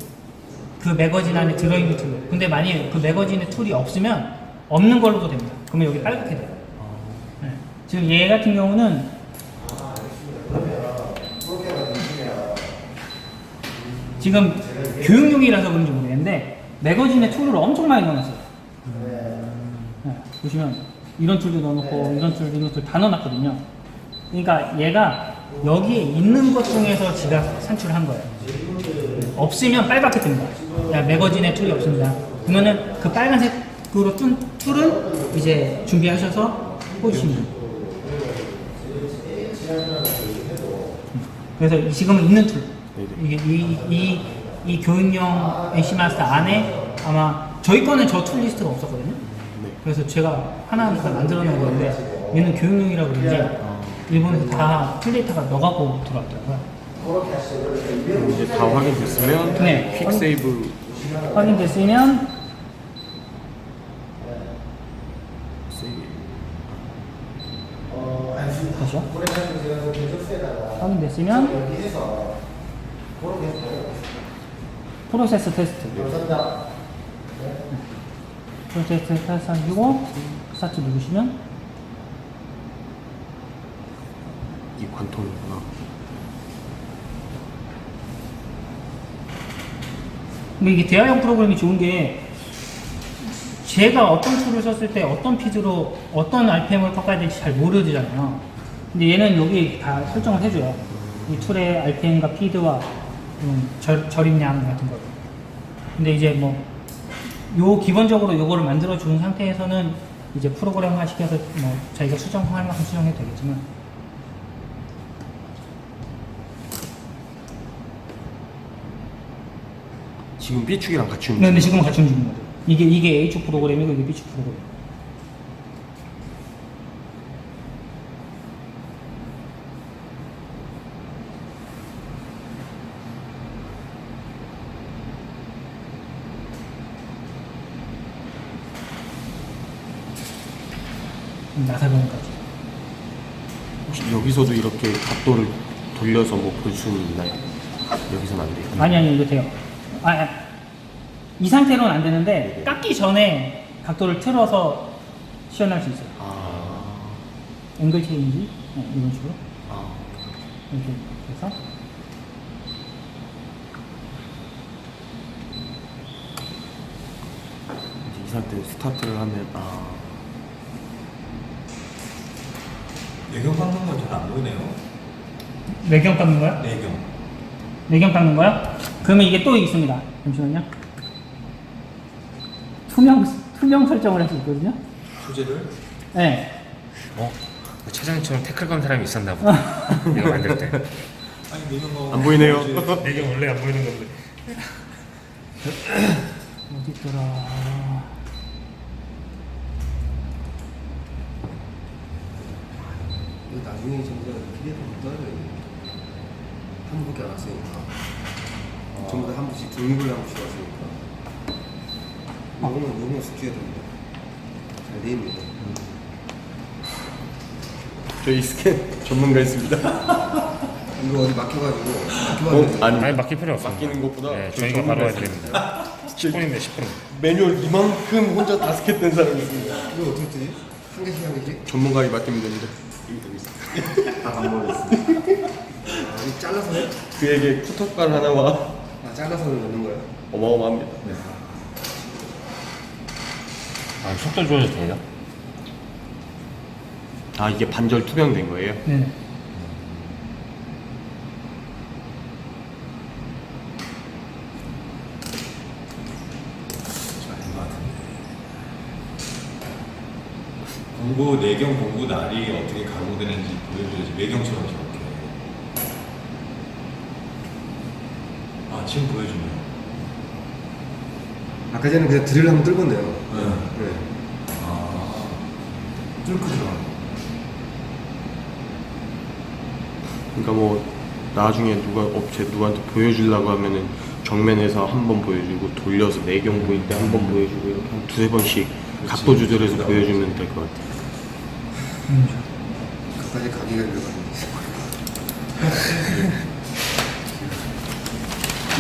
그 매거진 안에 들어있는 툴로. 근데 만약에 그 매거진에 툴이 없으면 없는 걸로도 됩니다. 그러면 여기 빨갛게 돼요. 네. 지금 얘 같은 경우는 지금 교육용이라서 그런지 모르겠는데 매거진에 툴을 엄청 많이 넣어놨어요. 네, 보시면 이런 툴도 넣어놓고 이런 툴 다 넣어놨거든요. 그러니까 얘가 여기에 있는 것 중에서 지가 산출한 거예요. 없으면 빨갛게 뜹니다. 야, 매거진에 툴이 없습니다. 그러면은 그 빨간색으로 뜬 툴을 이제 준비하셔서 꽂으시면 돼요. 그래서 지금은 있는 툴. 이게 이 교육용 NC마스터 안에 아마 저희 거는 저 툴 리스트가 없었거든요. 그래서 제가 하나하나 다 만들어놔야 되는데 얘는 교육용이라 그런지 일본에서 다 툴 데이터가 넣어갖고 들어왔더라고요. 이제 다 확인됐으면 네. 퀵 세이브 확인됐으면 다시요. 확인됐으면 프로세스 테스트. 프로세스 테스트 하시고 스타트 누르시면 이 관통이구나. 근데 이게 대화형 프로그램이 좋은 게 제가 어떤 툴을 썼을 때 어떤 피드로 어떤 RPM을 꺾어야 될지 잘 모르잖아요. 근데 얘는 여기 다 설정을 해줘요. 이 툴의 RPM과 피드와 절입량 같은 거. 근데 이제 요 기본적으로 요거를 만들어 준 상태에서는 이제 프로그램화 시켜서 자기가 수정할 만큼 수정해도 되겠지만 지금 B축이랑 같이 네, 근데 지금은 같이 움직이는 거죠. 이게 A축 프로그램이고 이게 B축 프로그램. 나사변까지. 혹시 여기서도 이렇게 각도를 돌려서 뭐 볼 수는 있나요? 여기서는 안 돼요. 아니 이거 돼요. 이 상태로는 안 되는데 네네. 깎기 전에 각도를 틀어서 시연할 수 있어요. 앵글 체인지 이런 식으로 이렇게 해서 이제 이 상태 스타트를 하면 내경 깎는 건 잘 안 보이네요. 내경 깎는 거야? 내경. 내경 깎는 거야? 그러면 이게 또 있습니다. 잠시만요. 투명 설정을 할 수 있거든요. 소재를? 네. 차장님처럼 태클 건 사람이 있었나 보다. 이거 만들 때. 아니 내경 안 보이네요. 내경 원래 안 보이는 건데. 어디 있더라. 이거 나중에 진짜 PDF 못 떠야 돼. 한 번밖에 안 왔으니까. 전부 다 한 번씩 등급을 한 번씩 왔으니까. 너무 숙제해야 됩니다. 잘 돼 있는데. 저희 스캔 전문가 있습니다. 이거 어디 막혀가지고. 아니 맡길 필요 없어요. 맡기는 것보다 네, 저희 저희가 바로 전문가 해드립니다. 10분인데 10분. 매뉴얼 이만큼 혼자 다 스캔된 사람이 있습니다. 이거 어떻게 뜨지? 한 개씩 한 개씩? 전문가에게 맡기면 됩니다. 이게 되고 있습니다. 다 반복했습니다. 이거 잘라서 해? 그에게 쿠터깔 하나와 잘라서 넣는 거야? 어마어마합니다. 속도 조절 돼요? 이게 반절 투명된 거예요? 네. 공부 내경 공부 날이 어떻게 가공되는지 보여줘야지. 매경처럼 저렇게. 지금 보여주네요. 아까 전에 그냥 드릴 한번 뚫었네요. 네. 뚫고 들어가. 그러니까 뭐 나중에 누구한테 보여주려고 하면은 정면에서 한 번 보여주고 돌려서 내경 보일 때 한 번 보여주고 이렇게 한 두세 번씩 각도 조절해서 보여주면 될 것 같아요. 그까지 가기가 들어가는데.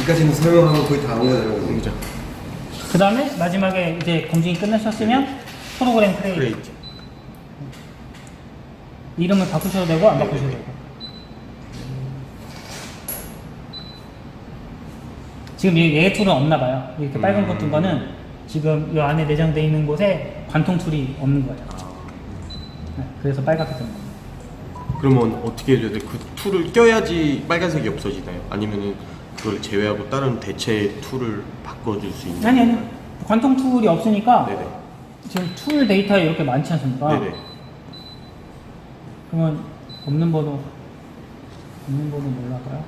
이까지는 설명하고 거의 다 온 거잖아요. 그죠? 그 다음에 마지막에 이제 검증이 끝나셨으면 프로그램 크리에이트. 크레이트. 이름을 바꾸셔도 되고 안 바꾸셔도 되고. 지금 얘 툴은 없나 봐요. 이렇게 빨간 거 뜬 거는 지금 이 안에 내장되어 있는 곳에 관통 툴이 없는 거예요. 네, 그래서 빨갛게 뜨는 거예요. 그러면 어떻게 해줘야 돼? 그 툴을 껴야지 빨간색이 없어지나요? 아니면은 그걸 제외하고 다른 대체 툴을 바꿔줄 수 있나요? 아니 관통 툴이 없으니까 네네. 지금 툴 데이터에 이렇게 많지 않습니까? 네네. 그러면 없는 번호 뭘로 할까요?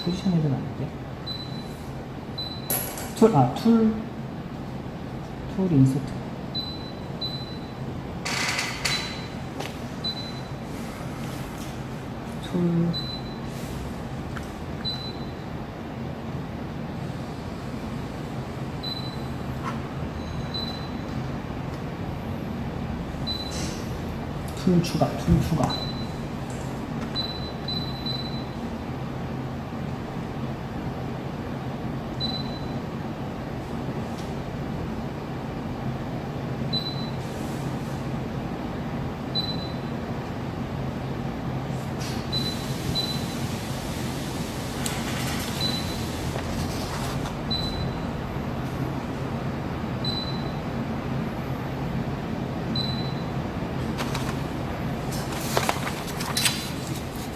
포지션 헤드는 아닌데? 툴 인서트. 툴 추가.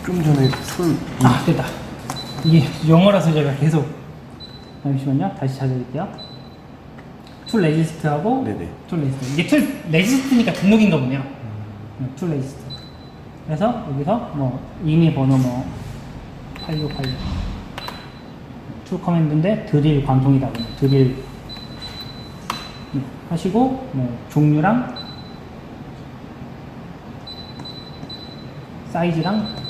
좀 전에 툴 됐다. 이게 영어라서 제가 계속 잠시만요. 다시 찾아드릴게요. 툴 레지스트하고 네네. 툴 레지스트. 이게 툴 레지스트니까 등록인가 보네요. 툴 레지스트. 그래서 여기서 뭐 이미 번호 8686. 툴 커맨드인데 드릴 관통이다 보면 드릴 하시고 뭐 종류랑 사이즈랑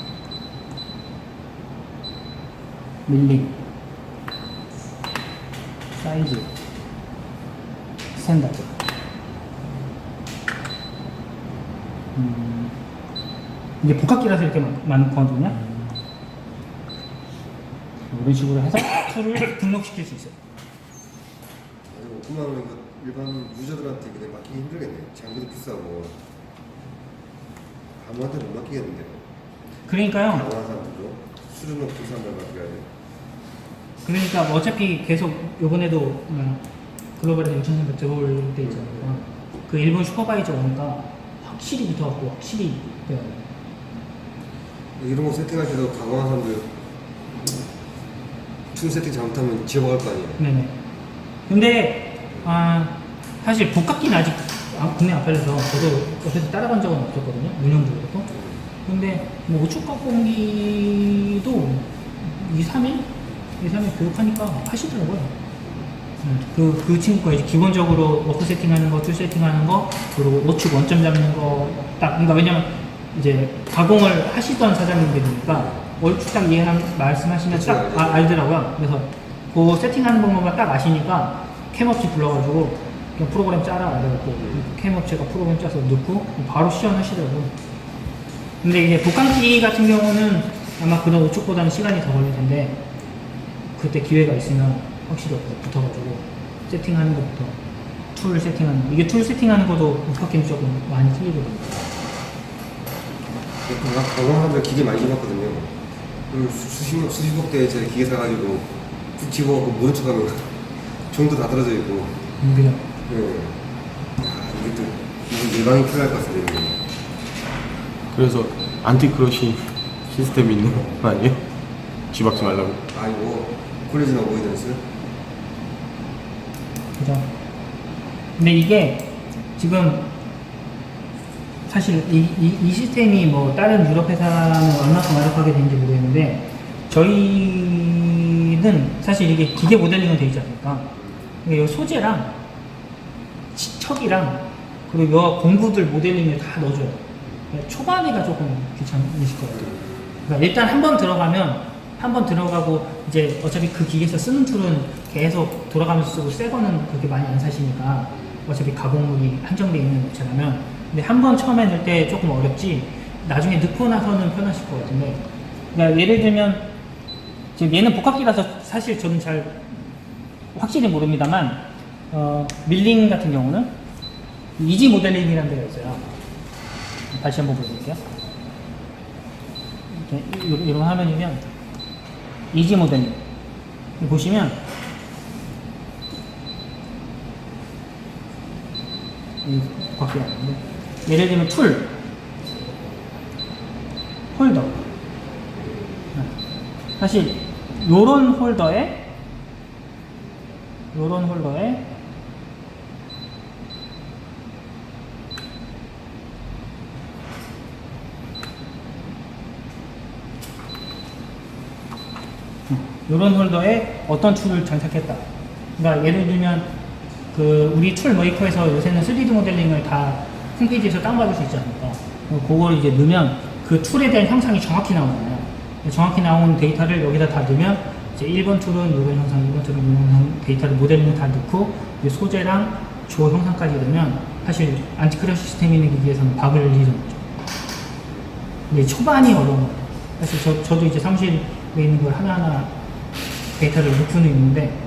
밀링, 사이즈, 스탠다드. 이게 복합기라서 이렇게 많거든요. 이런 식으로 해서 툴을 등록시킬 수 있어요. 아니, 5분만 원 이거 일반 유저들한테 그냥 맡기기 힘들겠네. 장비도 비싸고 아무한테 못 맡기겠는데. 그러니까요. 강한 사람들도 수준 높은 사람들 맡겨야 돼. 그러니까 뭐 어차피 계속 요번에도 글로벌에서 6,300 들어올 때 있잖아요. 그 일본 슈퍼바이저 오니까 확실히 붙어갖고 확실히 돼요. 이런 거 세팅할 때도 강한 사람들 툴 세팅 잘못하면 지워갈 거 아니에요. 네네. 근데 사실 복합기는 아직 국내 앞에서 저도 옆에서 따라간 적은 없었거든요. 운영적으로도. 근데 뭐 우측 가공기도 2, 3일 교육하니까 하시더라고요. 그 친구가 이제 기본적으로 워크 세팅하는 거, 툴 세팅하는 거, 그리고 우측 원점 잡는 거 딱. 그러니까 왜냐면 이제 가공을 하시던 사장님들이니까 얼추 딱 말씀하시면 딱 알더라고요. 그래서 그 세팅하는 방법만 딱 아시니까 캠업체 불러가지고 그냥 프로그램 짜라 그래갖고 캠업체가 프로그램 짜서 넣고 바로 시연하시더라고요. 근데 이제 복강기 같은 경우는 아마 그런 우측보다는 시간이 더 걸릴 텐데 그때 기회가 있으면 확실히 붙어가지고 세팅하는 것부터 툴 세팅하는 거. 이게 툴 세팅하는 것도 복합기는 조금 많이 틀리거든요. 강한 사람들 기계 많이 줘봤거든요. 수십억 대짜리 기계 사가지고 푹 집어갖고 모른 척하면 종도 다 떨어져 있고. 그죠? 네. 이게 또 이건 예방이 필요할 것 같은데. 이게. 그래서 안티크러쉬 시스템이 있는 거 아니에요? 뒤박지 말라고. 아이고 콜리전 어보이던스. 그죠? 근데 이게 지금 사실 이 시스템이 뭐 다른 유럽 회사는 얼마큼 완벽하게 되는지 모르겠는데 저희는 사실 이게 기계 모델링은 되어 있지 않습니까? 그러니까 이 소재랑 척이랑 그리고 이 공구들 모델링을 다 넣어줘요. 그러니까 초반에가 조금 귀찮으실 것 같아요. 그러니까 일단 한 번 들어가고 이제 어차피 그 기계에서 쓰는 툴은 계속 돌아가면서 쓰고 새 거는 그렇게 많이 안 사시니까 어차피 가공물이 한정되어 있는 업체라면 근데 한 번 처음에 넣을 때 조금 어렵지 나중에 넣고 나서는 편하실 것 같은데 그러니까 예를 들면 지금 얘는 복합기라서 사실 저는 잘 확실히 모릅니다만 밀링 같은 경우는 이지 모델링이라는 데가 있어요. 다시 한번 보여드릴게요. 이렇게 이런 화면이면 이지 모델링 보시면 이 복합기가 아닌데 예를 들면 툴, 홀더. 사실 요런 홀더에 어떤 툴을 장착했다. 그러니까 예를 들면 그 우리 툴 메이커에서 요새는 3D 모델링을 다 홈페이지에서 다운받을 수 있지 않습니까? 그걸 이제 넣으면 그 툴에 대한 형상이 정확히 나오잖아요. 정확히 나온 데이터를 여기다 다 넣으면 이제 1번 툴은 이런 형상, 2번 툴은 이런 형상 데이터를 모델링을 다 넣고 소재랑 조 형상까지 넣으면 사실 안티크러쉬 시스템이 있는 기기에서는 박을 일이 좀 없죠. 근데 초반이 어려운 거예요. 사실 저도 이제 사무실에 있는 걸 하나하나 데이터를 넣고는 있는데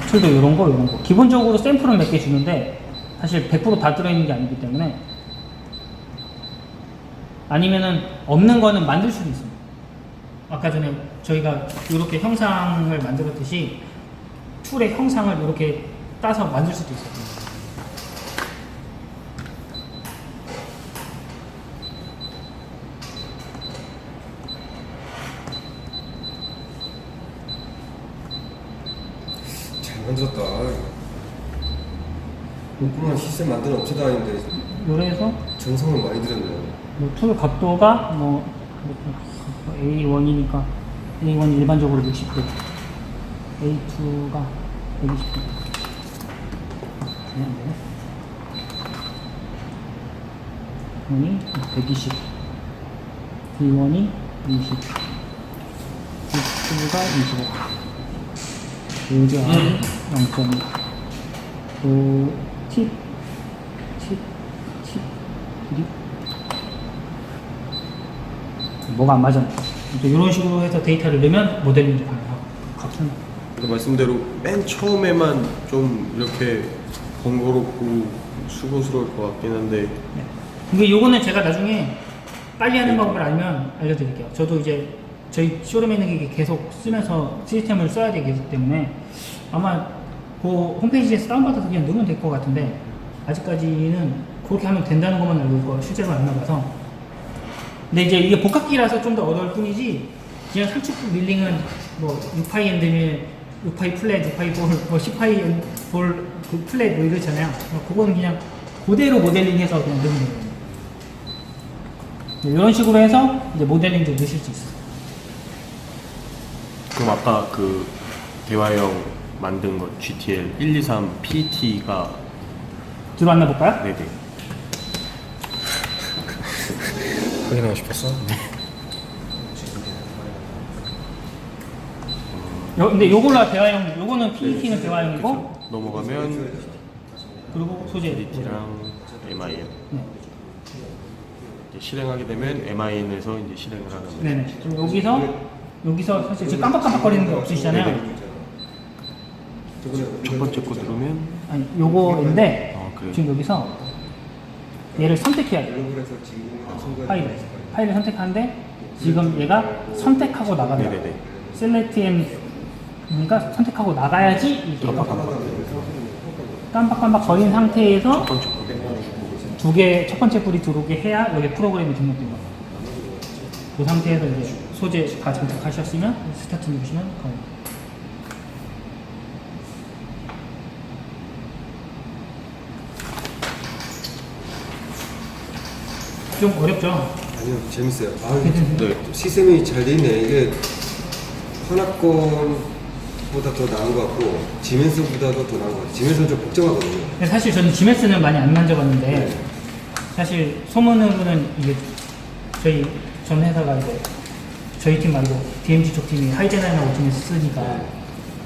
툴도 이런 거 기본적으로 샘플은 몇 개 주는데 사실 100% 다 들어있는 게 아니기 때문에 아니면은 없는 거는 만들 수도 있습니다. 아까 전에 저희가 이렇게 형상을 만들었듯이 툴의 형상을 이렇게 따서 만들 수도 있어요. 잘 만들었다. 꼼꼼한 시스템 만드는 업체도 아닌데 요래서 정성을 많이 들였네요. 툴 각도가 뭐 A1이니까 A1이 일반적으로 60도, A2가 120도. 안 되네. 120. D1이 20, D2가 25, 로즈 R이 0.2, 또 팁 길이 뭐가 안 맞았네. 이런 식으로 해서 데이터를 넣으면 모델링이 가능하고 같은. 그 말씀대로 맨 처음에만 좀 이렇게 번거롭고 수고스러울 것 같긴 한데 네. 근데 요거는 제가 나중에 빨리 하는 방법을 알면 알려드릴게요. 저도 이제 저희 쇼룸에 있는 게 계속 쓰면서 시스템을 써야 되기 때문에 아마 그 홈페이지에서 다운받아서 그냥 넣으면 될 것 같은데 아직까지는 그렇게 하면 된다는 것만 알고 있고 실제로 안 나가서. 근데 이제 이게 복합기라서 좀 더 어려울 뿐이지 그냥 상축 밀링은 뭐 6파이 엔드밀, 6파이 플랫, 6파이 볼, 뭐 10파이 볼, 그 플랫 뭐 이러잖아요. 그거는 그냥 그대로 모델링해서 그냥 넣으면 돼요. 이런 식으로 해서 이제 모델링도 넣으실 수 있어요. 그럼 아까 그 대화형 만든 거 GTL 123 PT가 들어왔나 볼까요? 네네 확인하고 싶었어? 근데 요걸로 대화형, 요거는 PET는 대화형이고 넘어가면 그리고 소재. PT랑 MIN 네. 이제 실행하게 되면 MIN에서 이제 실행을 하는 거예요. 네네. 그럼 여기서 사실 지금 깜빡깜빡거리는 게 없으시잖아요. 첫 번째 거 누르면 아니 요거인데 그래요? 지금 여기서 얘를 선택해야 돼요. 파일을 선택하는데 지금 얘가 선택하고 나간다. 네네네. 셀렉트 M 그러니까 선택하고 나가야지 이게 깜빡깜빡 거린 상태에서 첫 번째 거 두 개 첫 번째 불이 들어오게 해야 여기 프로그램이 등록된 거예요. 그 상태에서 이제 소재 다 장착하셨으면 스타트 누르시면 거의. 좀 어렵죠? 아니요, 재밌어요. 아, 네. 시스템이 잘 돼 있네. 이게 하나권보다 더 나은 것 같고 지멘스보다도 더 나은 것 같아요. 지멘스는 좀 복잡하거든요. 근데 사실 저는 GMS는 많이 안 만져봤는데 사실 소문으로는 이게 저희 전 회사가 이제 저희 팀 말고 DMG 쪽 팀이 하이제나이나 GMS 쓰니까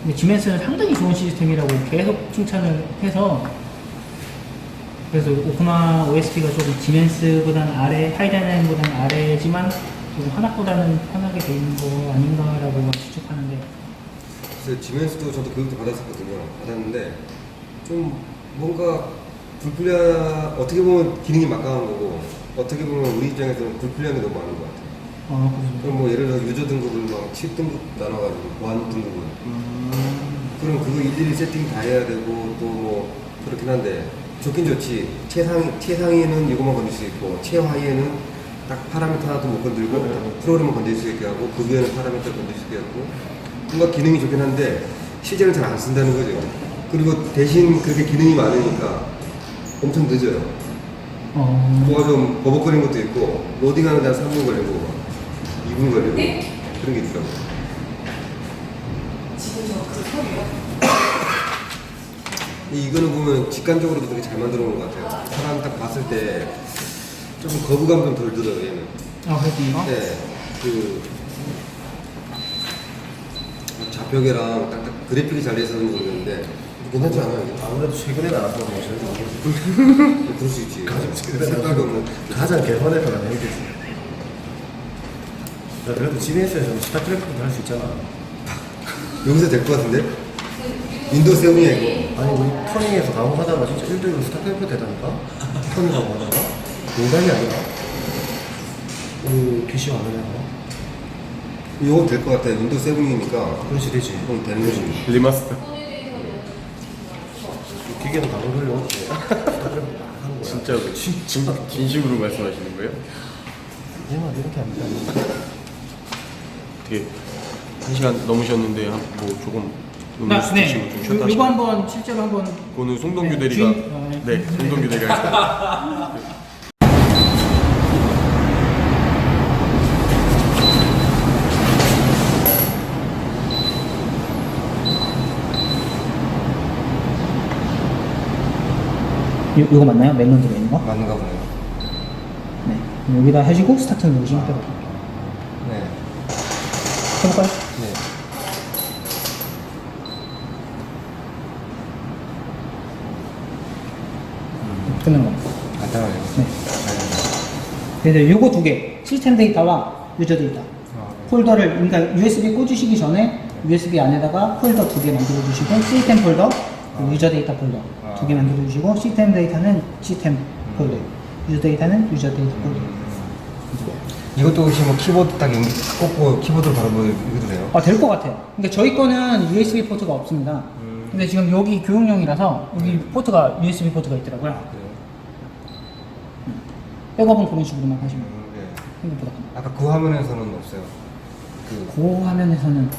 근데 GMS는 상당히 좋은 시스템이라고 계속 칭찬을 해서 그래서 오크마 OSP가 조금 GMS보다는 아래, 하이제나이보다는 아래지만 조금 하나보다는 편하게 돼 있는 거 아닌가라고 추측하는데 그래서 지멘스도 저도 교육도 받았는데 좀 뭔가 어떻게 보면 기능이 막강한 거고 어떻게 보면 우리 입장에서는 불필요한 게 너무 많은 것 같아요. 그럼 뭐 예를 들어 유저 등급을 막 10등급 나눠가지고 보안 등급을 그럼 그거 일일이 세팅 다 해야 되고 또 뭐 그렇긴 한데 좋긴 좋지. 최상위에는 이것만 건들 수 있고 최하위에는 딱 파라미터 하나도 못 건들고 프로그램을 건들 수 있게 하고 그 위에는 파라미터 건들 수 있게 하고 뭔가 기능이 좋긴 한데 실제로 잘 안 쓴다는 거죠. 그리고 대신 그렇게 기능이 많으니까 엄청 늦어요. 뭐가 좀 버벅거리는 것도 있고 로딩하는 데 한 3분 걸리고 2분 걸리고 그런 게 있더라고요. 이거는 보면 직관적으로도 되게 잘 만들어 놓은 것 같아요. 사람 딱 봤을 때 조금 거부감 좀 덜 들어요, 얘는. 그렇습니까? 네, 그 좌표계랑 딱딱 그래픽이 잘 돼서 그런지 모르겠는데 괜찮지 않아요? 아무래도 최근에 나와서 뭐 저희도 모르겠어요. 그럴 수 있지. 가장 최근에 색깔도 나와서 없는. 가장 개선해서가 내겠지. 그래도 GMS에서는 스타크래프트도 할 수 있잖아. 여기서 될 것 같은데? 윈도우 7이야 이거. 아니 우리 터닝에서 강호하다가 진짜 1대1로 스타크래프트 되다니까? 터닝 강호하다가? 농담이 아니라 PC 화면에서 이거 될 것 같아. 윈도우 7이니까 그렇지 되지. 그럼 되는 거지. 리마스터 기계도 강호 돌려놓고 스타크래프트 하는 거야. 진짜 진심으로 말씀하시는 거예요? 얘만 이렇게 합니다. 되게 1시간 넘으셨는데 뭐 조금 음료수 드시고 좀 쉬었다 이거 하시면 한번 실제로 한번 그거는 송동규 네, 대리가 네. 네 송동규 대리가 했습니다. 이거 맞나요? 멜론 들어있는 거? 맞는가 보네요. 네. 여기다 해주고 스타트 누르시면 돼요. 해볼까요? 네. 끊는 겁니다. 간단하네요. 네. 그래서 요거 두 개, 시스템 데이터와 유저 데이터. 폴더를, 그러니까 USB 꽂으시기 전에 USB 안에다가 폴더 두 개 만들어 주시고, 시스템 폴더, 그리고 유저 데이터 폴더 두 개 만들어 주시고, 시스템 데이터는 시스템 폴더, 유저 데이터는 유저 데이터 폴더. 이것도 혹시 뭐 키보드 딱 꽂고 키보드로 바로 뭐 이래도 돼요? 아, 될 것 같아요. 그러니까 저희 거는 USB 포트가 없습니다. 근데 지금 여기 교육용이라서 여기 포트가 USB 포트가 있더라고요. 그래요? 백업은 그런 식으로만 하시면 돼요. 네. 생각보다. 아까 그 화면에서는 없어요. 그 화면에서는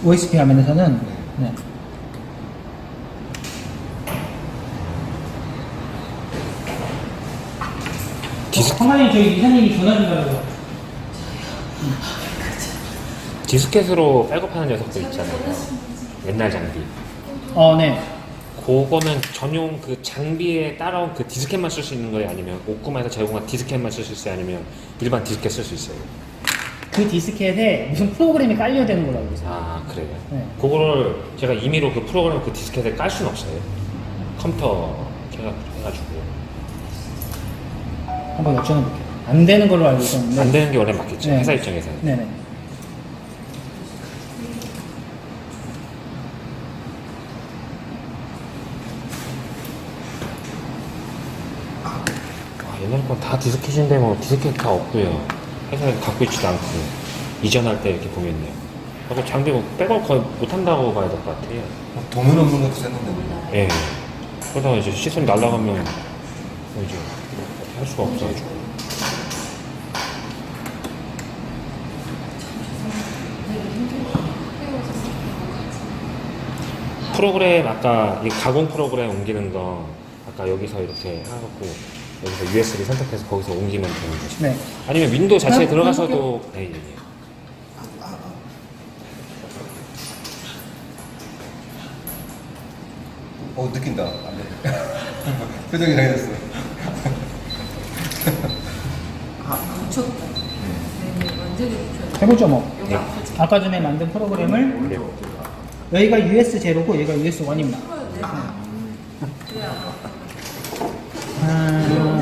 OSP 화면에서는 네. 상관님 저희 이사님이 전화 좀 달라고. 디스켓으로 백업하는 녀석들 있잖아요. 옛날 장비. 네. 그거는 전용 그 장비에 따라온 그 디스켓만 쓸 수 있는 거예요? 아니면 오쿠마에서 제공한 디스켓만 쓸 수 있어요? 아니면 일반 디스켓 쓸 수 있어요? 그 디스켓에 무슨 프로그램이 깔려야 되는 걸로 알고 있어요. 아 그래요? 네. 그거를 제가 임의로 그 프로그램 그 디스켓에 깔 수는 없어요. 컴퓨터 해가지고 한번 여쭤볼게요. 안 되는 걸로 알고 있었는데. 안 되는 게 원래 맞겠죠. 네. 회사 입장에서는. 네네. 옛날 건 다 디스켓인데 뭐 디스켓 다 없고요. 회사에 갖고 있지도 않고 이전할 때 이렇게 보면요. 그리고 장비 뭐 백업 거의 못한다고 봐야 될 것 같아요. 도면 없는 것도 썼는데. 예. 그러다가 이제 시스템 날라가면 뭐 이제 할 수가 없어가지고. 프로그램 아까 이 가공 프로그램 옮기는 거 아까 여기서 이렇게 해갖고 여기서 USB 선택해서 거기서 옮기면 되는 거죠. 네. 아니면 윈도우 자체에 그냥 들어가서도 예, 예, 예. 느낀다. 안 돼. 표정이 이상해졌어. 붙였다. 네, 완전히 붙였다. 해보죠 뭐. 여기 앞에 아까 전에 만든 프로그램을 여기가 US0고 여기가 US1입니다.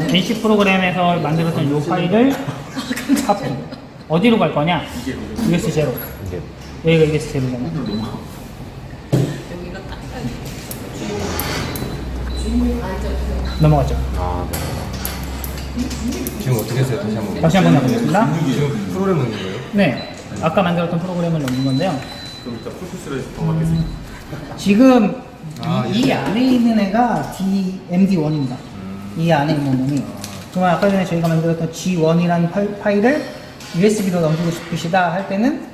NC 프로그램에서 만들었던 이 파일을 카피. 어디로 갈 거냐? US0. 이제 여기가 US0잖아요. 여기가 딱 넘어갔죠. 아, 네. 지금 어떻게 했어요? 다시 한번. 다시 한번 해보겠습니다. 지금 프로그램 넣는 거예요? 네. 아까 만들었던 프로그램을 넣는 건데요. 그럼 일단 풀코스를 더 하겠습니다. 지금 이 안에 있는 애가 DMD1입니다. 이 안에 있는 놈이. 정말 아까 전에 저희가 만들었던 G1이라는 파일을 USB로 넘기고 싶으시다 할 때는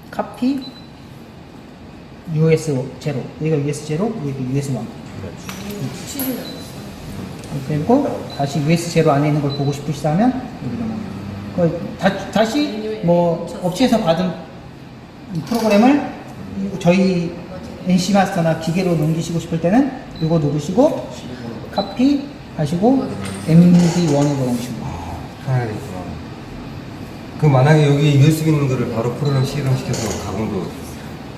카피 US0. 여기가 US0, 여기가 US1. 그리고 다시 US0 안에 있는 걸 보고 싶으시다 하면 여기가 다시 뭐 업체에서 받은 이 프로그램을 저희 NC 마스터나 기계로 넘기시고 싶을 때는 이거 누르시고 카피 하시고 MD1으로 넘기시고. 하나 있구나. 그 만약에 여기 USB 있는 거를 바로 프로그램 실행시켜서 가공도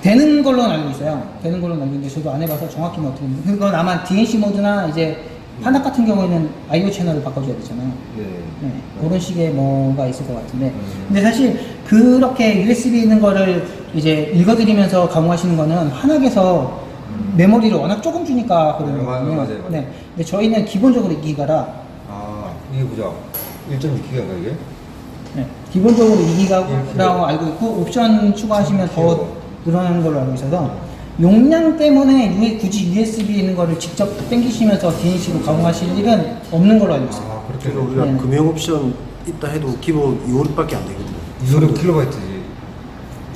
되는 걸로 알고 있어요. 되는 걸로 알고 있는데 저도 안 해봐서 정확히는 어떻게 되는지. 그건 아마 DNC 모드나 이제 판악 같은 경우에는 IO 채널을 바꿔줘야 되잖아요. 네, 그런 식의 뭐가 있을 것 같은데. 근데 사실 그렇게 USB 있는 거를 이제 읽어드리면서 가공하시는 거는 환학에서 메모리를 워낙 조금 주니까 그러거든요. 맞아요. 네. 근데 저희는 기본적으로 2기가라. 이게 보자. 1.6기가인가 이게? 네. 기본적으로 2기가라고 알고 있고 옵션 추가하시면 더 늘어나는 걸로 알고 있어서 용량 때문에 굳이 USB 있는 거를 직접 당기시면서 DNC로 가공하실 일은 없는 걸로 알고 있어요. 그렇게 그리고 우리가 네. 금형 옵션 있다 해도 기본 256밖에 안 되거든요. 256kb지.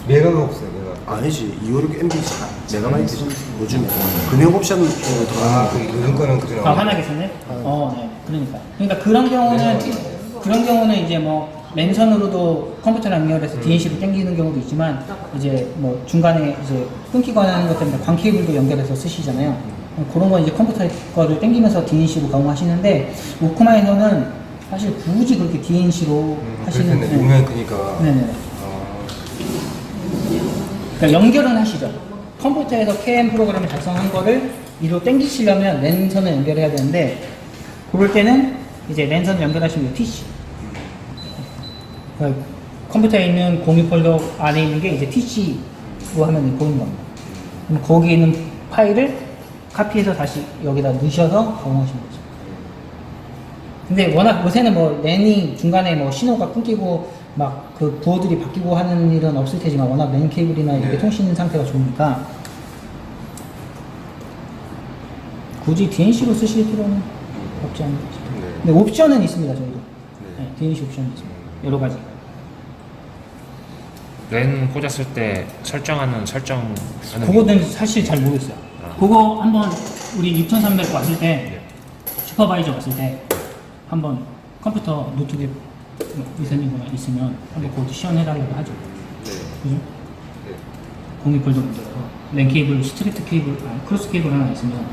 메가가 없어요, 메가. 아니지, 256 MB 메가바이트지 요즘에 금형 옵션 들어가는 그 요즘 거는 그래. 환하겠었네? 네. 그러니까 그런 경우는 이제 뭐 랜선으로도 컴퓨터랑 연결해서 DNC로 당기는 경우도 있지만 이제 뭐 중간에 이제 끊기거나 하는 것 때문에 광 케이블도 연결해서 쓰시잖아요. 그런 건 이제 컴퓨터 거를 당기면서 DNC로 가공하시는데 오쿠마에서는 사실 굳이 그렇게 DNC로 하시는 그렇겠네. 용량이 크니까. 네네. 그러니까 연결은 하시죠. 컴퓨터에서 CAM 프로그램을 작성한 거를 이로 땡기시려면 랜선을 연결해야 되는데, 그럴 때는 이제 랜선 연결하시면 TC. 그러니까 컴퓨터에 있는 공유 폴더 안에 있는 게 이제 TC로 하면 보이는 겁니다. 그럼 거기에 있는 파일을 카피해서 다시 여기다 넣으셔서 적용하시는 거죠. 근데 워낙 요새는 뭐 랜이 중간에 뭐 신호가 끊기고 막 그 부호들이 바뀌고 하는 일은 없을 테지만 워낙 랜 케이블이나 이렇게 통신 상태가 좋으니까 굳이 DNC로 쓰실 필요는 없지 않나 싶어요. 근데 옵션은 있습니다, 저희도. 네, DNC 옵션이 있습니다. 여러 가지. 랜 꽂았을 때 설정하는 설정 그거는 사실 잘 모르겠어요. 그거 한번 우리 6300 왔을 때 슈퍼바이저 왔을 때 한번 컴퓨터 노트북 이사님이나 있으면 한번 그것도 시연해달라고 하죠. 그죠? 공유 폴더 만들어서 랜 케이블, 스트레이트 케이블, 크로스 케이블 하나 있으면